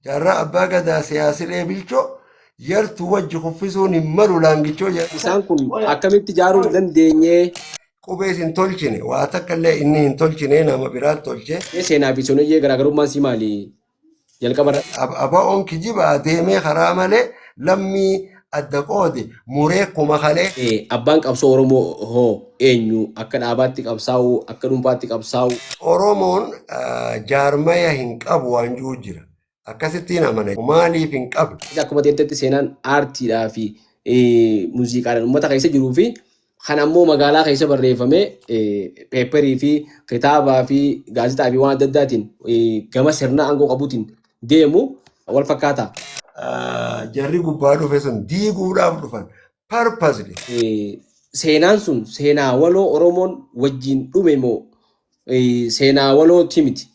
jaarraa abbaa gadaa siyaasilee bilchoo yartu wajji kuffisuun hin malu laangichoo isaan kun akkamitti ijaaruu dandeenye qubees hin tolchine waa takka illee inni hin tolchine nama biraan tolche seenaa fi sonoyyee garaagarummaan si maali jalqaba aba'oon kijibaa deemee karaa malee lammii adda qoode muree kuma kalee abbaan qabsoo oromoo hoo eenyu akka dhaabaatti qabsaa'u akka dhuunfaatti qabsaa'u oromoon jaarmaya hin qabu waan jiru jira akkasittiin amana maaliif hin qabu akkuma teettetti seenaan aartiidhaa fi muuziqaadhaan uummata keessa jiruu fi kan ammoo magaalaa keessa barreeffamee peepperii fi kitaabaa fi gaazexaa fi waan adda addaatiin gama sirna aangoo qabuutiin deemu wal fakkaata. Jarri gubbaa dhufe sun diiguudhaaf dhufan purposely. Seenaan sun seenaa waloo Oromoon wajjin dhume moo seenaa waloo timiti?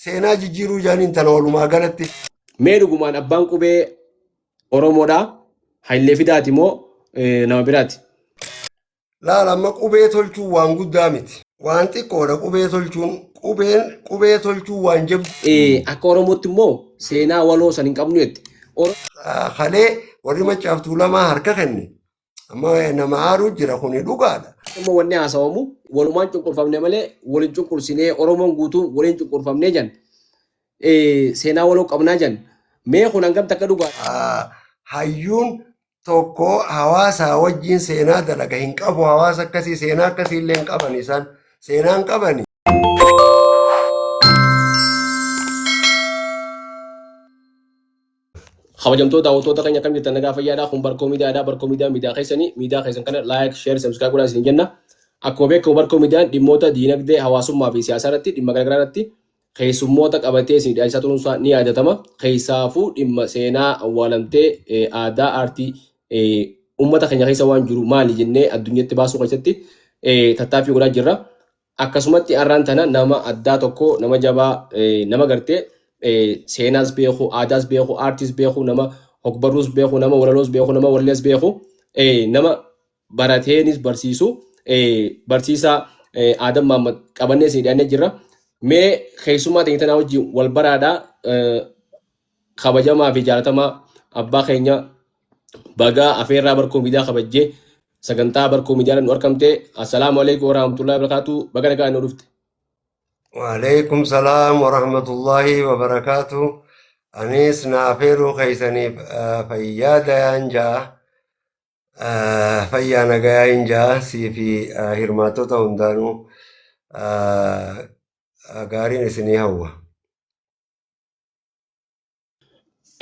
Seenaa jijjiiruu jaaniin tana walumaa galatti. Mee dhugumaan abbaan qubee Oromoodhaa Hayilee Fidaati moo nama biraati? Laala amma qubee tolchuun waan guddaa miti. Waan xiqqoodha qubee tolchuun qubee tolchuun waan jabdu. Akka Oromootti immoo seenaa waloo san hin qabnu jetti. Kalee warri Maccaaf Tuulamaa harka kenne. Amma nama aaruu jira kuni dhugaadha. Amma wanni haasawamu walumaan cunqurfamne malee waliin cunqursinee Oromoon guutuun waliin cunqurfamnee jan. Seenaa waloo qabnaa jan. Mee kun hangam takka dhugaadha? Hayyuun tokko hawaasa wajjin seenaa dalaga hin qabu hawaasa akkasii seenaa akkasii illee hin qaban isaan seenaa hin qabani. Kabajamtoota daawwattoota keenya akkam jirtan nagaa fayyaadhaa kun Barkoo Miidiyaadhaa Barkoo Miidiyaa keessan kana like share subscribe godhaa isin jenna. Akkuma beekamu Barkoo Miidiyaan dhimmoota diinagdee hawaasummaa fi siyaasaa irratti dhimma garaagaraa irratti keessummoota qabatee isin dhiyeessaa turuunsaa ni yaadatama. Keessaafuu dhimma seenaa awwaalamtee aadaa aartii uummata keenya keessa waan jiru maali jennee addunyaatti baasuu keessatti tattaaffii godhaa jirra. Akkasumatti har'aan tana nama addaa tokko nama jabaa nama gartee seenaas beeku aadaas beeku aartiis beeku nama hogbarruus beeku nama walaloos beeku nama wallees beeku nama barateenis barsiisu barsiisaa Adam Mahammad qabannee isin dhiyaannee jirra. Mee keessummaa ta'e tanaa wajjin wal baraadhaa kabajamaa fi jaalatamaa abbaa keenya bagaa afeerraa Barkoo Miidiyaa kabajjee sagantaa Barkoo Miidiyaan nu argamte. Assalaamu alaikum warahmatullahi wabarakatuh. Baga nagaa nu dhufte. وعليكم السلام ورحمة الله وبركاته. أنيس نافيرو خيساني فيادا ينجا فيانا غايا ينجا سي في هرماتو تاوندانو غارين سني هوا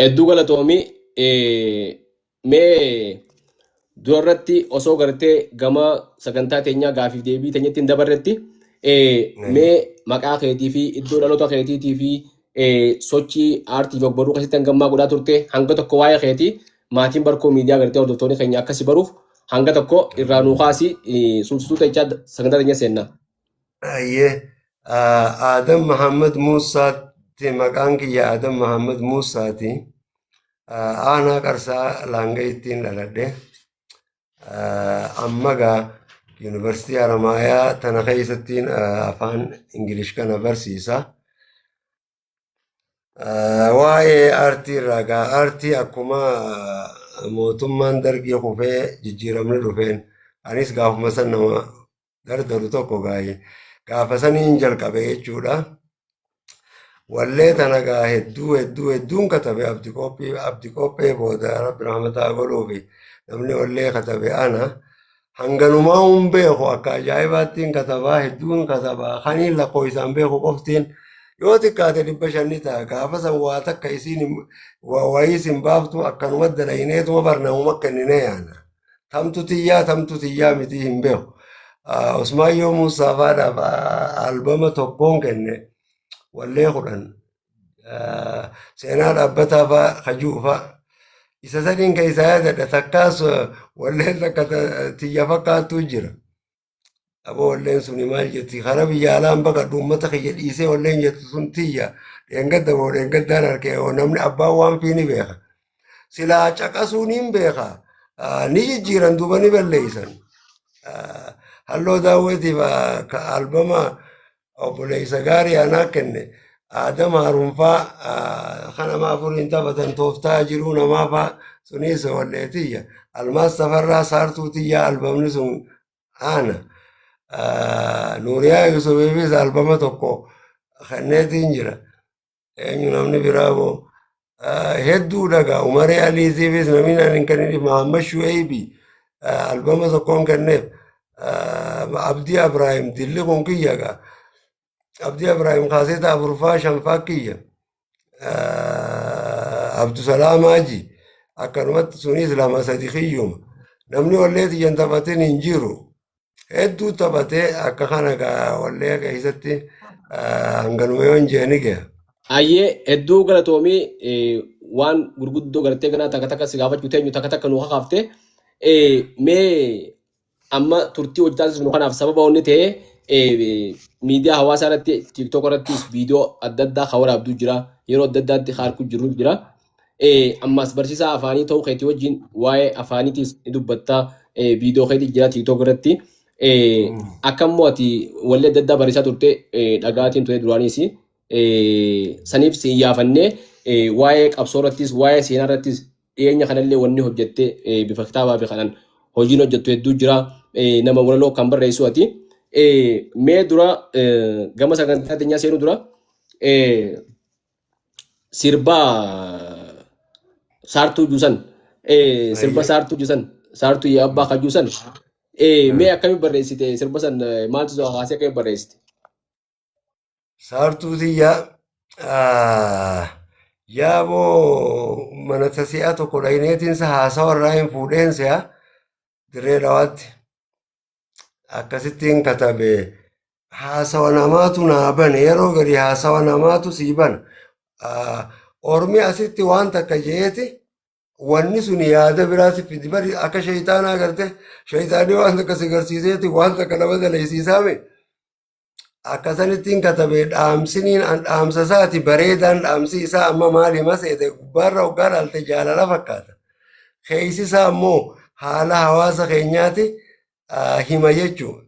Hedduu galatoomii mee durarratti osoo gartee gama sagantaa teenyaa gaafiif deebii teenyatti hin dabarretti mee maqaa keetii fi iddoo dhaloota keetiitii fi sochii aartii fi ogbarruu keessatti hangammaa godhaa turte hanga tokko waa'ee keetii maatiin Barkoo Miidiyaa gartee hordoftoonni keenya akkasi baruuf hanga tokko irraa nuu kaasi suusituu ta'ichaa sagantaa teenya seenna. Adam Muhammad Muusaatti maqaan kiyya Adam Muhammad Muusaati. Aanaa Qarsaa Laanga ittiin dhaladhe. Ammagaa Yuunivarsiitii Haramaayaa tana keessattiin afaan Ingilish kana barsiisa. Waa'ee aartii irraa gaa aartii akkuma mootummaan dargii kufee jijjiiramni dhufeen anis gaafuma san nama dardaru tokko gaa'ee gaafa saniin jalqabe jechuudha. Wallee tana gaa hedduun katabe abdi qophee booda rabbi rahmataa godhuufi namni wallee katabe ana. Hanganumaa hun beeku akka ajaa'ibaattiin katabaa hedduun katabaa kaniin lakkoo isaan beeku qoftiin yoo xiqqaate 500 ta'a gaafa san waa takka isiin wayii isin baaftu akkanuma dalayineetuma barnamuma kennine yaana tamtu tiyyaa miti hin beeku. Usmaayyoo Muusaafaadhaaf albama tokkoon kenne wallee 10 seenaa dhaabbataa fa'a kajuufa. Isa sadiin keessaa yaadadha takkaas walleen takka tiyya fakkaattuu jira. Abo walleen suni maal jetti kana biyya alaan baqadhu uummata kiyya dhiisee walleen jettu sun tiyya dheengadda moo dheengaddaan harkee namni abbaan waan fi ni beeka. Silaa caqasuun hin beeka ni jijjiiran duuba ni balleeysan. Halloo daawwatiif albama obboleessa gaarii anaa kenne Adam Harunfaa kana maafuriin taphatan tooftaa jiruu namaafaa sunis walleetiyya. Almaas safarraa saartuutiyya albamni sun ana. Nuuriyaa Yusufiifis albama tokko kanneetiin jira. Eenyu namni biraa boo hedduu dhagaa. Umaree Aliitiifis namni hin kennini Mahammad Shu'eebi albama tokkoon kenneef. Abdii Abraahim dilli kun kiyya gaa. Abdii Abraahim kaaseta afurfaa shanfaa kiyya. Abdusalaam Haji akkanumatti sunis lama sadi kiyyuma. Namni wallee xiyyan taphatin hin jiru. Hedduu taphatee akka kana gaa wallee keessatti hanganuma yoo hin jeeni gaa. Ayyee hedduu galatoomii waan gurguddoo gartee ganaa takka takka si gaafachuu teenyu takka takka nu haqaafte mee amma turtii hojii taasisnu kanaaf sababa onni ta'e miidiyaa hawaasaa irratti TikTok irrattis viidiyoo adda addaa kan waraabduu jira yeroo adda addaatti harkuu jiru jira. Ammas barsiisaa afaanii ta'uu keetii wajjin waa'ee afaaniitis ni dubbattaa viidiyoo keetii jira TikTok irratti. Akkammoo ati wallee adda addaa barsiisaa turte dhagaatiin ture duraaniis saniif si iyyaafannee waa'ee qabsoo irrattis waa'ee seenaa irrattis dhiyeenya kanallee wanni hojjette bifa kitaabaa fi kanaan hojiin hojjettu hedduu jira nama walaloo kan barreessu ati. Mee dura gama sagantaa teenyaa seenuu dura sirba saartuu juusan sirba saartuu juusan saartuu yaa abbaa kajuusan mee akkamiin barreessite sirba san maaltu soo haasee akkamiin barreessite? Saartuu tiyya yaaboo mana tasi'aa tokko dhayineetiinsa haasawa irraa hin fuudheensa dirree dhawaatti akkasittiin katabe haasawa namaatu naa bane yeroo gadi haasawa namaatu sii bana. Ormi asitti waan takka jeeti wanni sun yaada biraati fidi bari akka shayitaanaa garte shayitaanii waan takka si garsiiseeti waan takka nama daleessiisaame akkasanittiin katabe dhaamsiniin an dhaamsa isaati bareedaan dhaamsi isaa amma maali maseete gubbaarra hoggaa dhaalte jaalala fakkaata. Keeysi isaa ammoo haala hawaasa keenyaati hima jechuun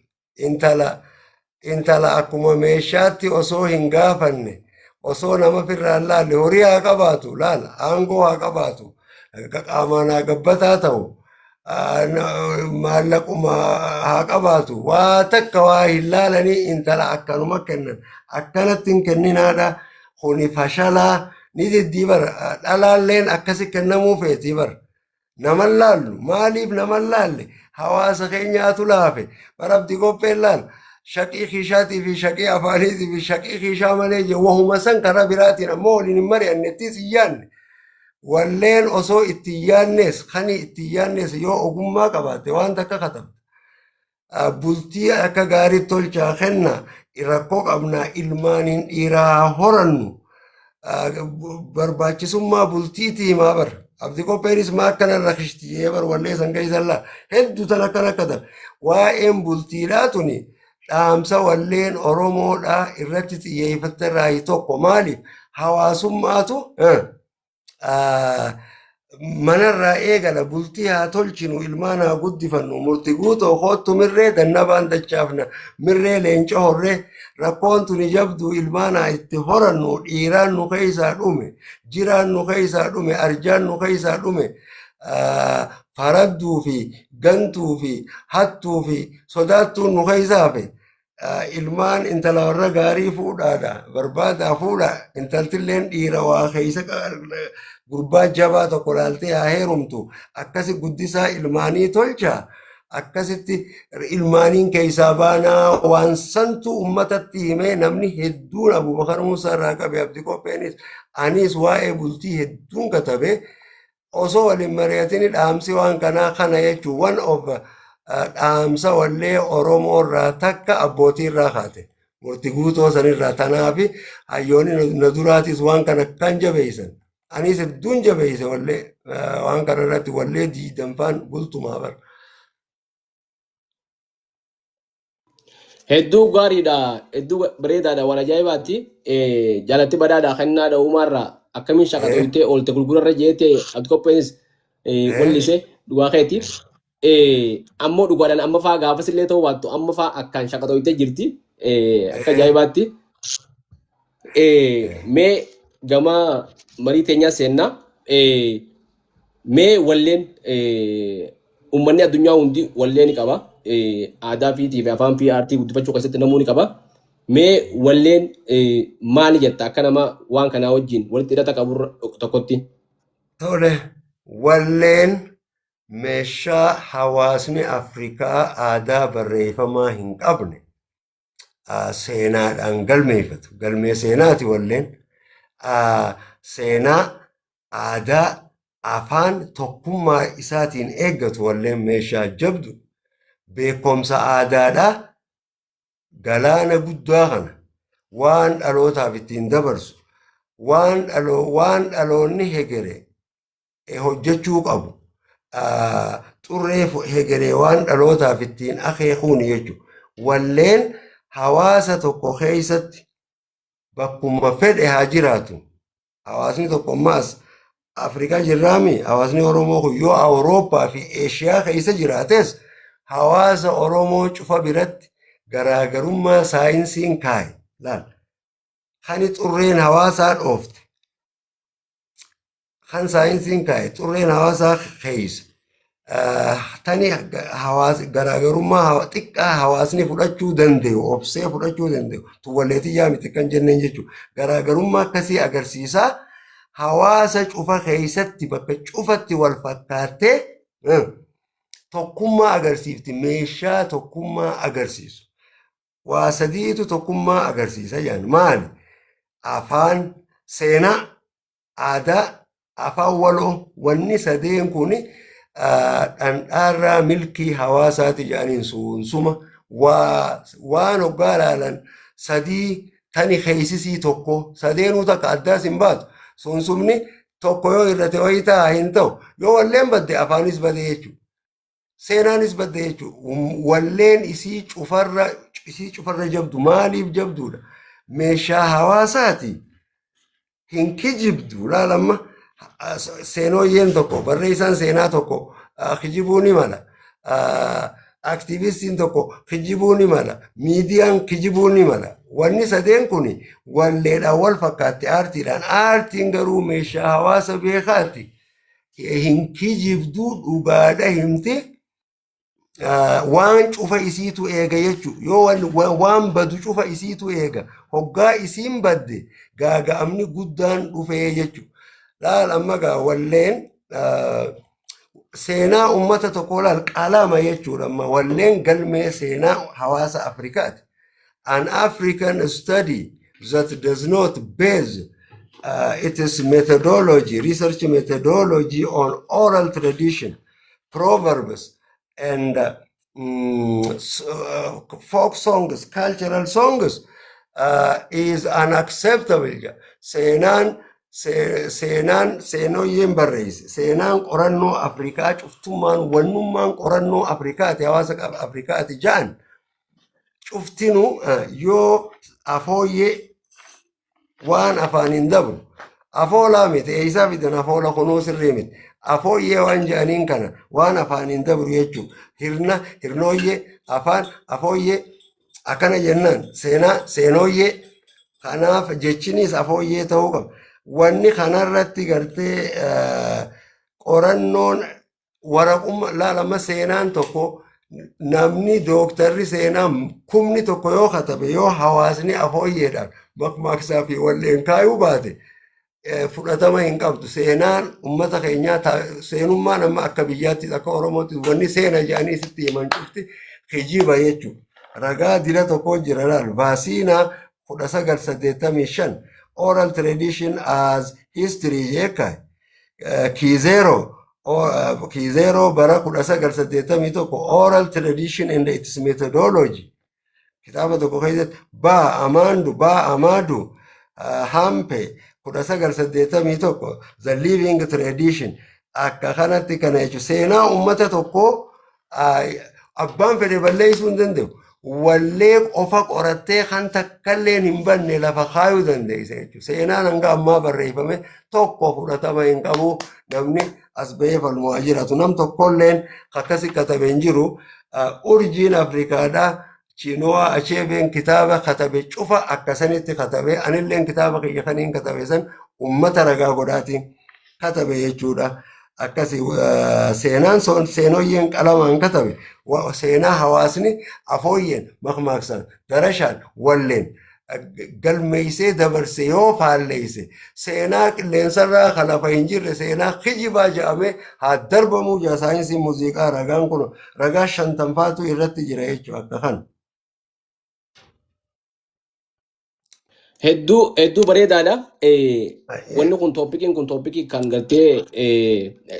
intala akkuma meeshaatti osoo hin gaafanne osoo nama firraan laalle horii haa qabaatu laala aangoo haa qabaatu qaamaan haa gabbataa ta'u maallaquma haa qabaatu waa takka waa hin laalanii intala akkanuma kennan akkanatti hin kenninaadha kuni fashalaa ni jiddii bara dhalaalleen akkasi kennamuu feetii bara naman laallu maaliif naman laalle hawaasa keenyaatu laafe barabdi qopheen laal shaqii kiishaatii fi shaqii afaaniitii fi shaqii kiishaa malee je wahuma san karaa biraatiin ammoo waliin hin mari'annettis hin yaanne walleen osoo itti yaannes kani itti yaannes yoo ogummaa qabaatte waan takka katabda bultii akka gaarii tolchaa kenna rakkoo qabnaa ilmaaniin dhiiraa horannu barbaachisummaa bultiitii himaa bara. Abdi qopheenis maa akkana rakishtiyyee bar wallee san keeysallaa hedduu tan akkana akkata waa'een bultiidhaa tuni dhaamsa walleen Oromoodhaa irratti xiyyeeffatte irraa tokko maaliif hawaasummaatu manarraa eegala bultii haa tolchinu ilmaan haa guddifannu murti guutoo koottu mirree dannabaan dachaafna mirree leenca horree rakkoon tuni jabduu ilmaan haa itti horannu dhiiraan nu keeysaa dhume jiraan nu keeysaa dhume arjaan nu keeysaa dhume faradduu fi gantuu fi hattuu fi sodaattuun nu keeysaafe ilmaan intala warra gaarii fuudhaadha barbaadaa fuudha intaltilleen dhiira waa keeysa gurbaa jabaa tokko laaltee haa heerumtu akkasi guddisaa ilmaanii tolcha akkasitti ilmaaniin keeysaa baanaa waan santu ummatatti himee namni hedduun Abubakar Muusaa irraa qabe abdi qopheenis anis waa'ee bultii hedduun katabe osoo waliin mari'atini dhaamsi waan kanaa kana jechuun one of dhaamsa wallee Oromoo irraa takka abbootii irraa kaate murti guutoo sanirraa tanaafi hayyoonni na duraatis waan kana kan jabeeysan anis hedduun jabeeyse wallee waan kana irratti wallee diidanfaan bultumaa bara. Hedduu gaariidha hedduu bareedaadha waan ajaa'ibaatti jaalatti badaadha kennaadha uumaarraa akkamiin shaqatoytee oolte gurgurarra jeete abdi qopheenis wallisee dhugaa keetii ammoo dhugaadhaan amma fa'aa gaafas illee ta'uu baattu amma fa'aa akkaan shaqatoytee jirti akka ajaa'ibaatti mee gama marii teenyaa seennaa mee walleen uummanni addunyaa hundi wallee ni qaba. Aadaa fi afaan fi aartii guddifachuu keessatti namuu ni qaba. Mee walleen maali jetta akka nama waan kanaa wajjin walitti hidhata qabu tokkotti? Tole, walleen meeshaa hawaasni Afrikaa aadaa barreeffamaa hin qabne seenaadhaan galmeeffatu. Galmee seenaati walleen. Seenaa, aadaa, afaan tokkummaa isaatiin eeggatu walleen meeshaa jabdu. Beekumsa aadaadhaa galaana guddaa kana waan dhalootaaf ittiin dabarsu, waan dhaloonni hegere hojjechuu qabu, xurree hegeree waan dhalootaaf ittiin akeekuun jechuudha. Walleen hawaasa tokko keessatti bakkuma fedhe haa jiraatu. Hawaasni tokko ammaas Afrikaa jirraami. Hawaasni Oromoo kun yoo Awurooppaa fi Eeshiyaa keessa jiraates hawaasa Oromoo cufa biratti garaagarummaa saayinsiin kaaye. Laal. Kan xurreen hawaasaa dhoofte. Kan saayinsiin kaaye xurreen hawaasaa keessa. Tani garaagarummaa xiqqaa hawaasni fudhachuu danda'u, obsee fudhachuu danda'u. Tuwwalleetii yaamiti kan jenneen jechuudha. Garaagarummaa akkasii agarsiisaa hawaasa cufa keessatti bakka cufatti wal fakkaattee tokkummaa agarsiifti. Meeshaa tokkummaa agarsiisu. Waa sadiitu tokkummaa agarsiisa jedhan. Maali? Afaan, seenaa, aadaa, afaan waloo. Wanni sadeen kuni dhandhaarraa milkii hawaasaati jedhaniin suunsuma waan hoggaa ilaalan sadii tani keeysisii tokko sadeenuu takka addaas hin baatu. Suunsumni tokko yoo irrate wayitaa hin ta'u. Yoo walleen badde afaanis badde jechuudha. Seenaanis badde jechuudha. Walleen isii cufarra jabdu. Maaliif jabduudha? Meeshaa hawaasaati. Hin kijibdu. Laalamma seenooyyeen tokko, barreessaan seenaa tokko kijibuu ni mala. Aktiivistiin tokko kijibuu ni mala. Miidiyaan kijibuu ni mala. Wanni sadeen kun walleedhaan wal fakkaatti aartiidhaan. Aartiin garuu meeshaa hawaasa beekaati. Hin kijibduu dhugaadha himti. Waan cufa isiitu eega jechuudha. Yoo waan badu cufa isiitu eega. Hoggaa isiin badde gaaga'amni guddaan dhufee jechuudha. Laal amma gaa walleen seenaa ummata tokko laal qalama jechuudha. Amma walleen galmee seenaa hawaasa Afrikaati. An African study that does not base its methodology, research methodology on oral tradition, proverbs, and folk songs, cultural songs is unacceptable. Seenooyyeen barreesse. Seenaan qorannoo Afrikaa cuftummaan wannummaan qorannoo Afrikaati, hawaasa Afrikaati ja'an. Cuftinu yoo afooyyee waan afaan hin dabru. Afoolaa miti. Eeysaa fidan afoola kunuu sirrii miti. Afooyyee waan ja'aniin kana waan afaan hin dabru jechuudha. Hirnooyyee, afaan, afooyyee akkana jennaan. Seenooyyee. Kanaaf jechinis afooyyee ta'uu qaba. Wanni kanarratti gartee qorannoon waraqummaa laalama seenaan tokko namni dooktarri seenaa kumni tokko yoo katabe yoo hawaasni afooyyeedhaan makmaaksaa fi walleen kaayuu baate fudhatama hin qabdu. Seenaan ummata keenyaa seenummaan amma akka biyyaatti akka Oromootti wanni seena jedhanii sitti himan cufti kijiba jechuudha. Ragaa dila tokko jira laal vaasiinaa 1985 oral tradition as history jeka Kizero bara 1981 oral tradition and its methodology kitaba tokko keessatti ba amadu hampe 1981 the living tradition akka kanatti kana jechuudha. Seenaa ummata tokko abbaan fedhe balleessuu hin danda'u. Wallee qofa qorattee kan takkalleen hin banne lafa kaayuu dandeessa jechuudha. Seenaan hanga ammaa barreeffame tokko fudhatama hin qabu. Namni as bahee falmaa jiraatu nam tokkolleen akkasi katabe hin jiru. Urjiin Afrikaadhaa Chinua Achebe kitaaba katabe cufa akkasanitti katabe anilleen kitaaba kiyya kaniin katabe san ummata ragaa godhaatiin katabe jechuudha. Akkasi seenaan seenooyyeen qalamaan katabe seenaa hawaasni afooyyeen makmaaksan darashaan walleen galmeeysee dabarse yoo faalleeyse seenaa qilleensarraa kan lafa hin jirre seenaa kijibaa jedhame haa darbamuu jira. Saayinsii muuziqaa ragaan kun ragaa 50 irratti jira jechuudha. Akka kana. Hedduu bareedaadha. Wanni kun toopikii kan gartee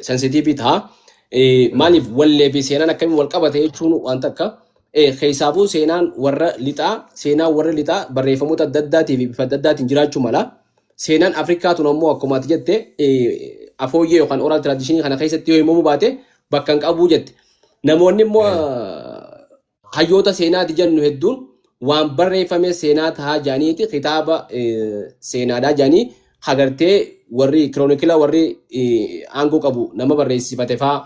sensitiivii ta'a. Maaliif wallee fi seenaan akkamiin wal qabate jechuun wanta akka keessaafuu seenaan warra lixaa barreeffamoota adda addaatii fi bifa adda addaatiin jiraachuu mala. Seenaan Afrikaa tun ammoo akkuma ati jette afooyyee yookaan oral tradishinii kana keessatti yoo himamu baate bakka hin qabuu jette. Namoonni immoo hayyoota seenaati jennu hedduun waan barreeffame seenaa tahaa jaaniiti kitaaba seenaadhaa jaanii hagartee warri kiroonikila warri aangoo qabu nama barreessifate faa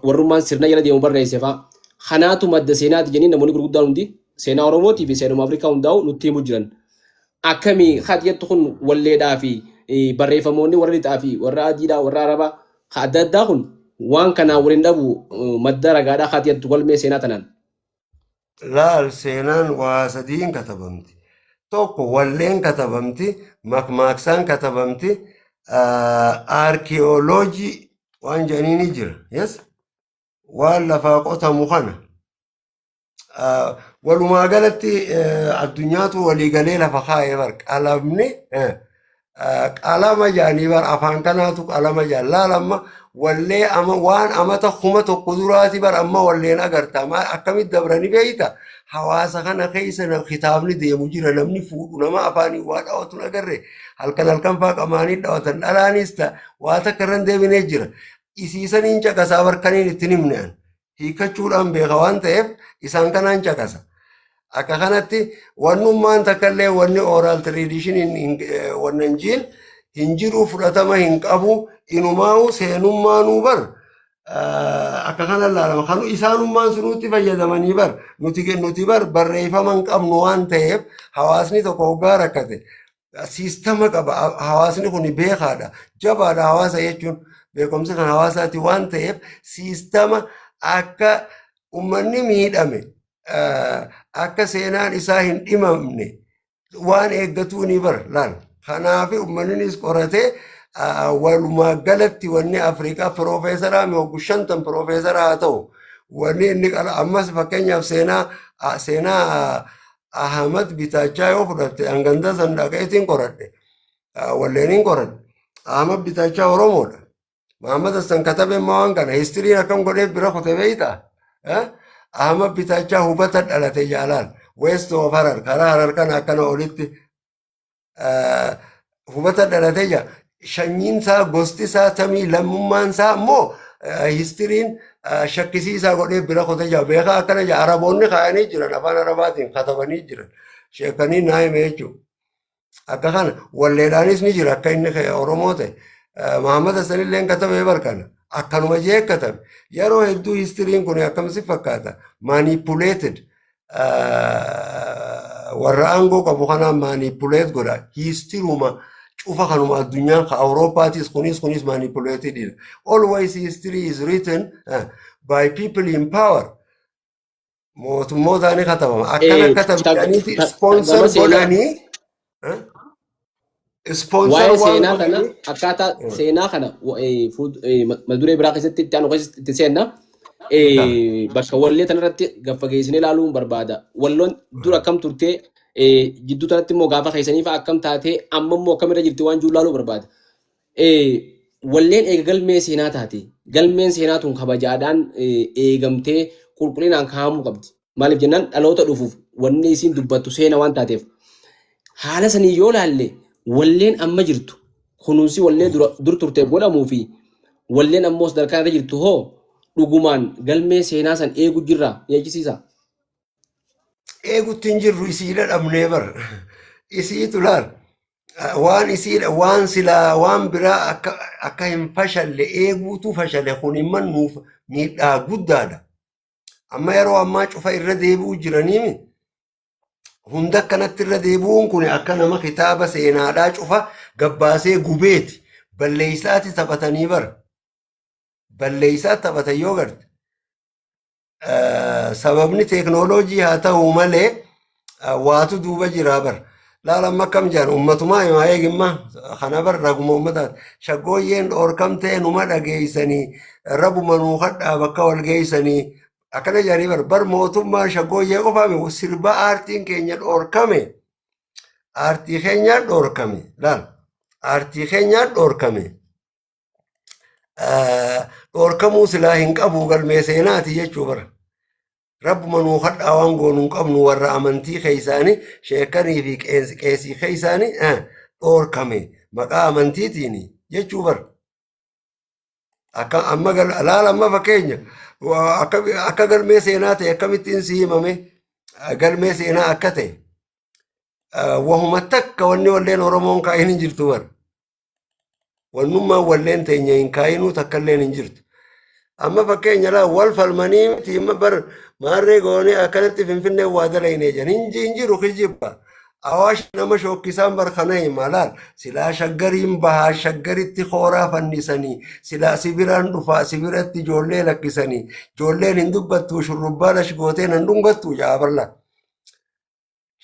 warrummaan sirna jala deemu barreesse faa kanaatu madda seenaati janii namoonni gurguddaan hundi seenaa Oromootii fi seenuma Afrikaa hundaa'u nutti himu jiran. Akkamii haati jettu kun walleedhaa fi barreeffamoonni warra lixaa fi warra adiidhaa warra arabaa adda addaa kun waan kanaan waliin dhabu madda ragaadhaa haati jettu galmee seenaa tanaan. Laal seenaan waa sadiin katabamti. Tokko walleen katabamti, makmaaksaan katabamti, arkeoloojii waan jedhanii jira. Yes? Waan lafaa qotamu kana. Walumaa galatti addunyaatu waliigalee lafa kaa'ee bar qalamni qalama jaanii bar afaan kanaatu qalama jaan laal amma wallee ama waan amata kuma tokko duraati bar amma walleen agarta maal akkamitti dabrani beeyta hawaasa kana keessa kitaabni deemu jira namni fuudhu nama afaanii waa dhawatu agarre halkan faa qamaanii dhawatan dhalaanis ta waa takka irran deebinee jira isiisaniin caqasaa barkaniin ittiin himne'an hiikachuudhaan beeka waan ta'eef isaan kanaan caqasa. Akka kanatti wannummaan takkallee wanni oral tradition wannan jiin hin jiru fudhatama hin qabu inumaa'u seenummaanuu bar akka kana laalama kanu isaanummaan sunutti fayyadamanii bar nuti bar barreeffama hin qabnu waan ta'eef hawaasni tokko hoggaa rakkate siistama qaba hawaasni kun beekaadha jabaadha hawaasa jechuun beekumsa kan hawaasaati waan ta'eef siistama akka ummanni miidhame akka seenaan isaa hin dhimamne waan eeggatuu ni bar laal kanaafi ummanninis qoratee walumaa galatti wanni Afrikaa piroofeesaraa mi'oggu 50 piroofeesara haa ta'u wanni inni ammas fakkeenyaaf seenaa Ahmad Bitaachaa yoo fudhatte hanganta san dhaqeetiin qoradhe walleeniin qoradhe Ahmad Bitaachaa Oromoodha. Muhammad Hassan katabe waan kana histiriin akkam godhee bira kute beeyta. Ahmad Bitaachaa hubata dhalate jaalaan West of Harar karaa Harar kana akkana olitti hubata dhalate jaa shanyiin isaa gosti isaa tamii lammummaan isaa ammoo histiriin shakkisiisaa godhee bira kute jaa beekaa akkana jaa araboonni kaa'anii jiran afaan arabaatiin katabanii jiran sheekanii naa hime jechuudha. Akka kana walleedhaanis ni jira akka inni Oromoo ta'e. Muhammad Hassan illee katabee barkana akkanuma jee katabe yeroo hedduu histiriin kun akkamsi fakkaata manipuleted warra aangoo qabu kanaan manipuleet godha histiruma cufa kanuma addunyaan ka Awurooppaatis kunis manipuleted always history is written by people in power mootummootaani katabama akkana katabaniiti sponsor godhanii waa'ee seenaa kana akkaataa seenaa kana maduree biraa keessatti itti aanu keessatti itti seenna bakka wallee tanarratti gaffageessinee ilaaluun barbaada. Walloon dura akkam turtee jidduu tanatti immoo gaafa keessaniif akkam taatee amma immoo akkamirra jirti waan jiru ilaaluu barbaada. Walleen eega galmee seenaa taate galmeen seenaa tun kabajaadhaan eegamtee qulqullinaan kaa'amuu qabdi. Maaliif jennaan dhaloota dhufuuf wanni isiin dubbattu seena waan taateef haala sanii yoo laalle walleen amma jirtu kunuunsi wallee dur turtee godhamuu fi walleen ammoo sadarkaa irra jirtu hoo dhugumaan galmee seenaa san eegu jirra yaachisiisa. Eegutti hin jirru isiidha dhabnee bar isiitu laal waan isiidha waan silaa waan biraa akka hin fashalle eeguutu fashale kun imman nuuf miidhaa guddaadha. amma yeroo ammaa cufa irra deebi'uu jiraniimi hunda akkanatti irra deebi'uun kun akka nama kitaaba seenaadhaa cufa gabbaasee gubeeti balleeysaati taphatanii bara balleeysaa taphatan yoo garte sababni teeknooloojii haa ta'u malee waatu duuba jiraa bara laala amma akkam jaan ummatumaa himaa eegimma kana bara raguma ummataati shaggooyyeen dhoorkamtee numa dhageeysanii rabuma nuu kadhaa bakka wal geeysanii akkana jaanii bar mootummaan shaggooyyee qofaame sirba aartiin keenya dhoorkame aartii keenya dhoorkame laal aartii keenya dhoorkame dhoorkamuu silaa hin qabu galmee seenaati jechuu bara rabbuma nuu kadhaa waan goonu hin qabnu warra amantii keeysaanii sheekanii fi qeesii keeysaanii dhoorkame maqaa amantiitiin jechuu bara akka amma laal amma fakkeenya akka galmee seenaa ta'e akkamittiin si himame galmee seenaa akka ta'e wahuma takka wanni walleen oromoon kaa'in hin jirtu bara wannummaan walleen teenya hin kaa'inuu takkalleen hin jirtu amma fakkeenya laa wal falmanii miti amma bar maarree goonee akkanatti finfinnee waa dalaynee jan hin jiru kijibba awaash nama shokkisaan bar kana hima laal silaa shaggariin bahaa shaggaritti hooraa fannisanii silaa sibiraan dhufaa sibiratti ijoollee lakkisanii ijoolleen hin dubbattu shurrubbaa lash gooteen hin dhungattu jaabarla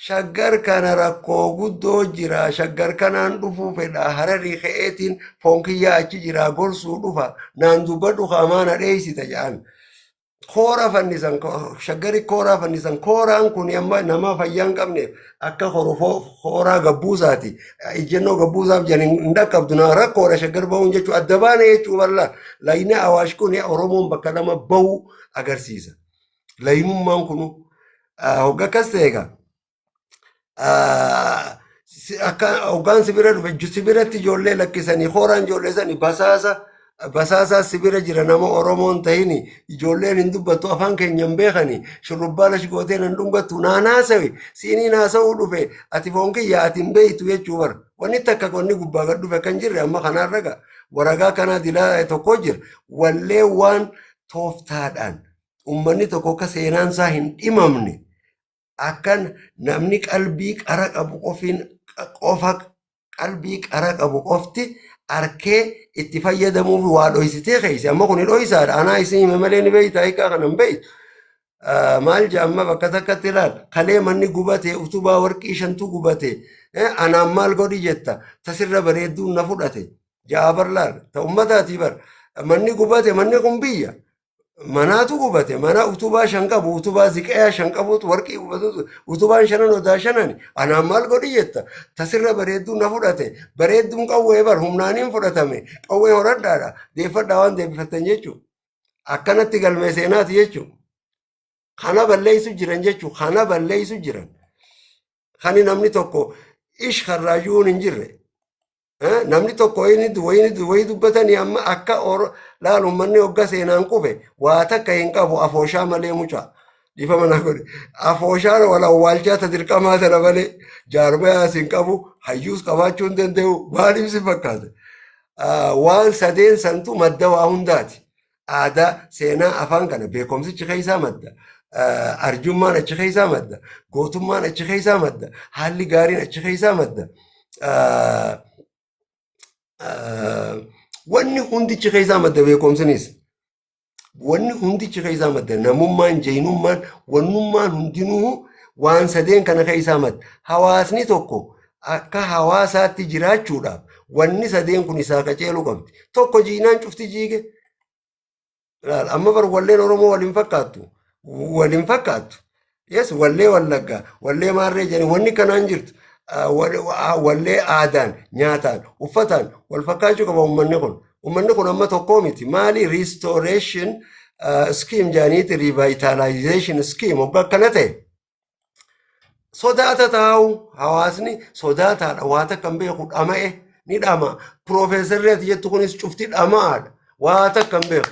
shaggar kana rakkoo guddoo jira shaggar kanaan dhufuu fedha hararii ka'eetiin fonkiyyaa achi jira gorsuu dhufa naan dubbadhu amaana dheeysita jedhan koora fannisan shaggari kooraa fannisan kooraan kun amma nama fayyaa hin qabneef akka kooraa gabbuusaati ijjennoo gabbuusaaf jan hin dhaqqabdu na rakkoodha shaggar bahuun jechuu adda baane jechuu balla layina awaash kun oromoon bakka lama bahu agarsiisa layinummaan kunu hogga akkas ta'eega akka hoggaan sibira dhufe sibiratti ijoollee lakkisanii kooraan ijoollee sanii basaasaa sibira jira nama oromoon tahini ijoolleen hin dubbattu afaan keenya hin beekani shurrubbaa lash gooteen hin dhungattu naan haasawi siiniin haasa'uu dhufe ati foon kiyya ati hin beeytu jechuu bara wanni takka wanni gubbaa gad dhufe kan jirre amma kanaan raga waragaa kanaa dilaa tokko jira wallee waan tooftaadhaan ummanni tokko akka seenaansaa hin dhimamne akkan namni qalbii qara qabu qofa qalbii qara qabu qofti arkee itti fayyadamuuf waa dhoysitee keeyse amma kun dhoysaadha anaa isin hime malee ni beeyta hiikaa kana hin beeytu maal je amma bakka takkatti ilaal kalee manni gubate utubaa warqii shantu gubate anaan maal godhi jetta tasirra bareedduun na fudhate jaabar laal ta ummataatii bar manni gubate manni kun biyya manaatu gubate mana utubaa shan qabu utubaa ziqayaa shan qabutu warqii gubatu utubaan shanan odaa shanani anaan maal godhi jetta tasirra bareedduu na fudhate bareedduun qawwee bar humnaaniin fudhatame qawwee horadhaadha deeffadhaa waan deebifattan jechuu akkanatti galmee seenaati jechuu kana balleeysu jiran jechuu kana balleeysu jiran kani namni tokko ish karraayuun hin jirre namni tokko wayini dubbatanii amma akka laal ummanni hogga seenaan qufe waa takka hin qabu afooshaa malee mucaa dhiifa mana godhe afooshaan wal awwaalchaa ta dirqamaa tana malee jaarmayaas hin qabu hayyuus qabaachuu hin danda'u maaliif si fakkaata waan sadeen santu madda waa hundaati aadaa seenaa afaan kana beekomsichi keeysaa madda arjummaan achi keeysaa madda gootummaan achi keeysaa madda haalli gaariin achi keeysaa madda wanni hundichi keeysaa madda beekomsinis wanni hundichi keeysaa madda namummaan jeenummaan wannummaan hundinuu waan sadeen kana keeysaa madda hawaasni tokko akka hawaasaatti jiraachuudhaaf wanni sadeen kun isaa qaceeluu qabdi tokko jiinaan cufti jiige amma bar walleen oromoo waliin fakkaattu yes wallee wallaggaa wallee maarree jedhanii wanni kanaan jirtu wallee aadaan nyaataan uffataan wal fakkaachuu qaba ummanni kun amma tokkoo miti maali restoration scheme jaaniiti revitalization scheme hogga akkana ta'e sodaata taa'u hawaasni sodaataadha waa takka hin beeku dhama'e ni dhama piroofeesarreeti jettu kunis cufti dhama'aadha waa takka hin beeku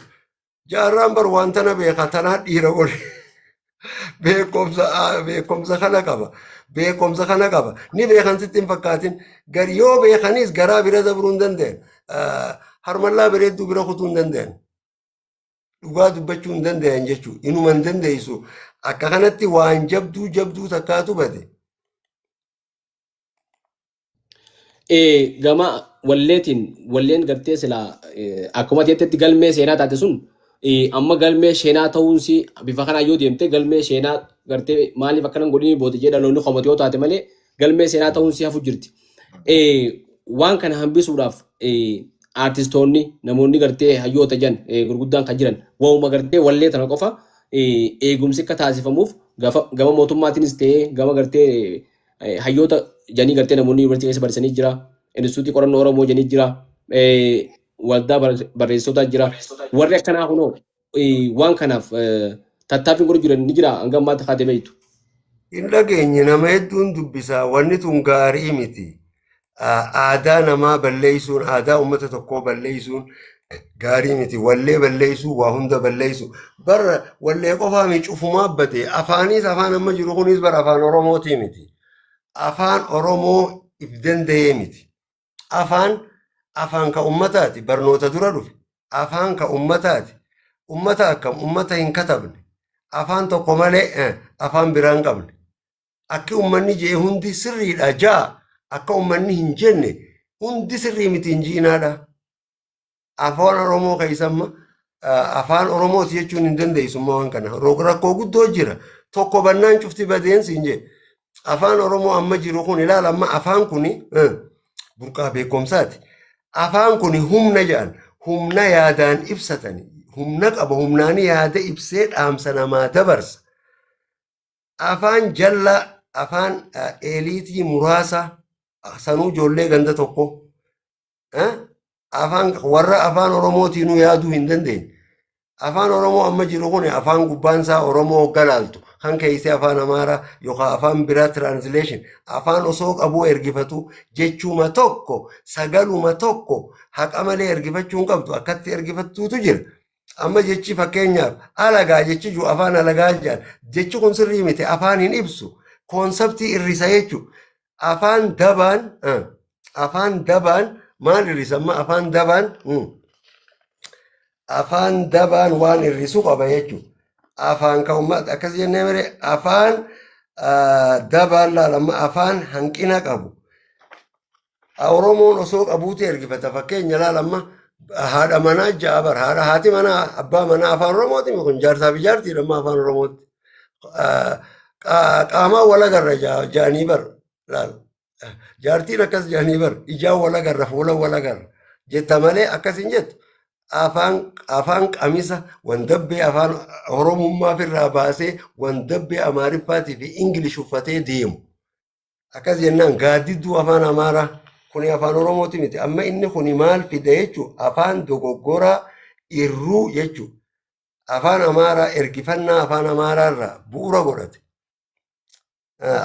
jaarraan bar waan tana beeka tanaa dhiira godhe beekomsa kana qaba ni beekan sitti hin fakkaatin gar yoo beekanis garaa bira dabruu hin danda'an harmallaa bareedduu bira kutuu hin danda'an dhugaa dubbachuu hin danda'an jechuudha. Inuma hin dandeessu. Akka kanatti waan jabduu takkaatu bade. Gama walleen gartee sila akkuma teettetti galmee seenaa taate sun amma galmee seenaa ta'uunsi bifa kanaa yoo deemte galmee seenaa gartee maaliif akkanan godhini boote jedha loonni qomate yoo taate malee galmee seenaa ta'uunsi hafu jirti. Waan kana hambisuudhaaf artistoonni namoonni gartee hayyoota jiran gurguddaan kan jiran waa'uma gartee wallee tana qofa eegumsi akka taasifamuuf gama mootummaatiinis ta'ee gama gartee hayyoota janii gartee namoonni yuunivarsiitii keessa barsiisanii jira. Instituutii qorannoo Oromoo janii jira. Waldaa barreessitotaa jira. Warri akkanaa kunoo waan kanaaf tattaaffiin godhu jiran ni jira hanga ammaatti kaatee beektu. Hin dhageenye nama hedduun dubbisaa wanni tun gaarii miti. Aadaa namaa balleessuun aadaa uummata tokkoo balleessuun gaarii miti. Wallee balleessuu waa hunda balleessu. Bara wallee qofaa micufumaa bade afaanis afaan amma jiru kunis bara afaan Oromootii miti. Afaan Oromoo if danda'ee miti. Afaan ka ummataati barnoota dura dhufe. Afaan ka ummataati. Ummata akkam ummata hin katabne. Afaan tokko malee afaan biraan qabne. Akki ummanni jee hundi sirriidha jaa. Akka ummanni hin jenne hundi sirrii miti hin jiinaadha. Afaan Oromoo keessamma afaan Oromooti jechuun hin dandeessummaa waan kana. Rakkoo guddoo jira. Tokko bannaan cufti badeensi hin jee. Afaan Oromoo amma jiru kun ilaala amma afaan kuni burqaa beekumsaati. Afaan kuni humna jedhan humna yaadaan ibsatani. Humna qaba humnaani yaada ibsee dhaamsa namaa dabarsa. Afaan jalla afaan eliitii muraasa sanuu ijoollee ganda tokko. Warra afaan Oromootiinuu yaaduu hin dandeenye. Afaan Oromoo amma jiru kun afaan gubbaansaa Oromoo galaaltu. Kan keessee afaan Amaaraa yookaan afaan biraa translation afaan osoo qabuu ergifatu jechuuma tokko sagaluma tokko haqa malee ergifachuun qabdu akkatti ergifattuutu jira. Amma jechi fakkeenyaaf alagaa jechi jiru afaan alagaa jedhan jechi kun sirrii miti afaan hin ibsu koonseptii irrisa jechuudha. Afaan dabaan maal irrisa amma afaan dabaan waan irrisu qaba jechuudha. Afaan ka ummata akkas jennee mere afaan dabaan laalama afaan hanqina qabu. Oromoon osoo qabuuti ergifata fakkeenya laalama haadha manaa jaabar haati manaa abbaa manaa afaan Oromooti kun jaarsaa fi jaartii dhamma afaan Oromooti. Qaamaa wal agarra jaanii bar laal jaartiin akkas jaanii bar ijaan wal agarra fuula wal agarra jetta malee akkas hin jettu. Afaan qamisa wandabbee afaan Oromummaa irraa baasee wandabbee Amaariffaatii fi Ingilish uffatee deemu. Akkas jennaan gaaddidduu afaan Amaaraa kuni afaan Oromooti miti. Amma inni kuni maal fida jechuun afaan dogoggoraa irruu jechuun afaan Amaaraa ergifannaa afaan Amaaraa irraa bu'uura godhate.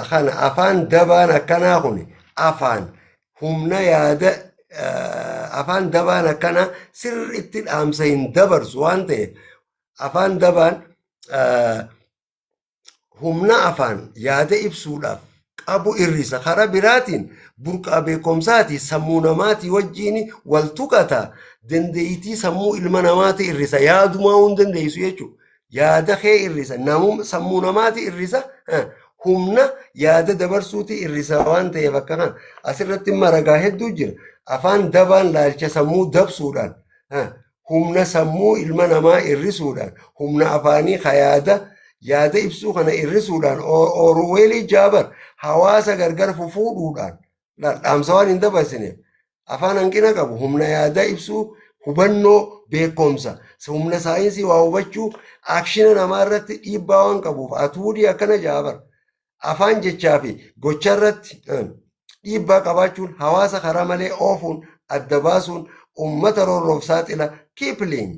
Kana afaan dabaan akkanaa kuni afaan humna yaada afaan dabaan akkana sirriitti dhaamsa hin dabarsu waan ta'eef afaan dabaan humna afaan yaada ibsuudhaaf qabu irrisa karaa biraatiin burqaa beekumsaati sammuu namaatii wajjiin wal tuqata dandeettii sammuu ilma namaati irrisa yaadumaa hin dandeessu jechuudha. Yaada kee irrisa sammuu namaati irrisa humna yaada dabarsuuti irrisa waan ta'eef akka kana asirratti maragaa hedduu jira. Afaan dabaan laalcha sammuu dabsuudhaan humna sammuu ilma namaa irrisuudhaan humna afaanii yaada ibsuu kana irrisuudhaan Orwelii jaabar hawaasa gargar fuudhuudhaan dhaamsa waan hin dabarsineef afaan hanqina qabu humna yaada ibsuu hubannoo beekumsa humna saayinsii waa hubachuu akshina namaa irratti dhiibbaa waan qabuuf atuudii akkana jaabar afaan jechaa fi gocha irratti dhiibbaa qabaachuun hawaasa karaa malee oofuun adda baasuun ummata rorroof saaxila Kipling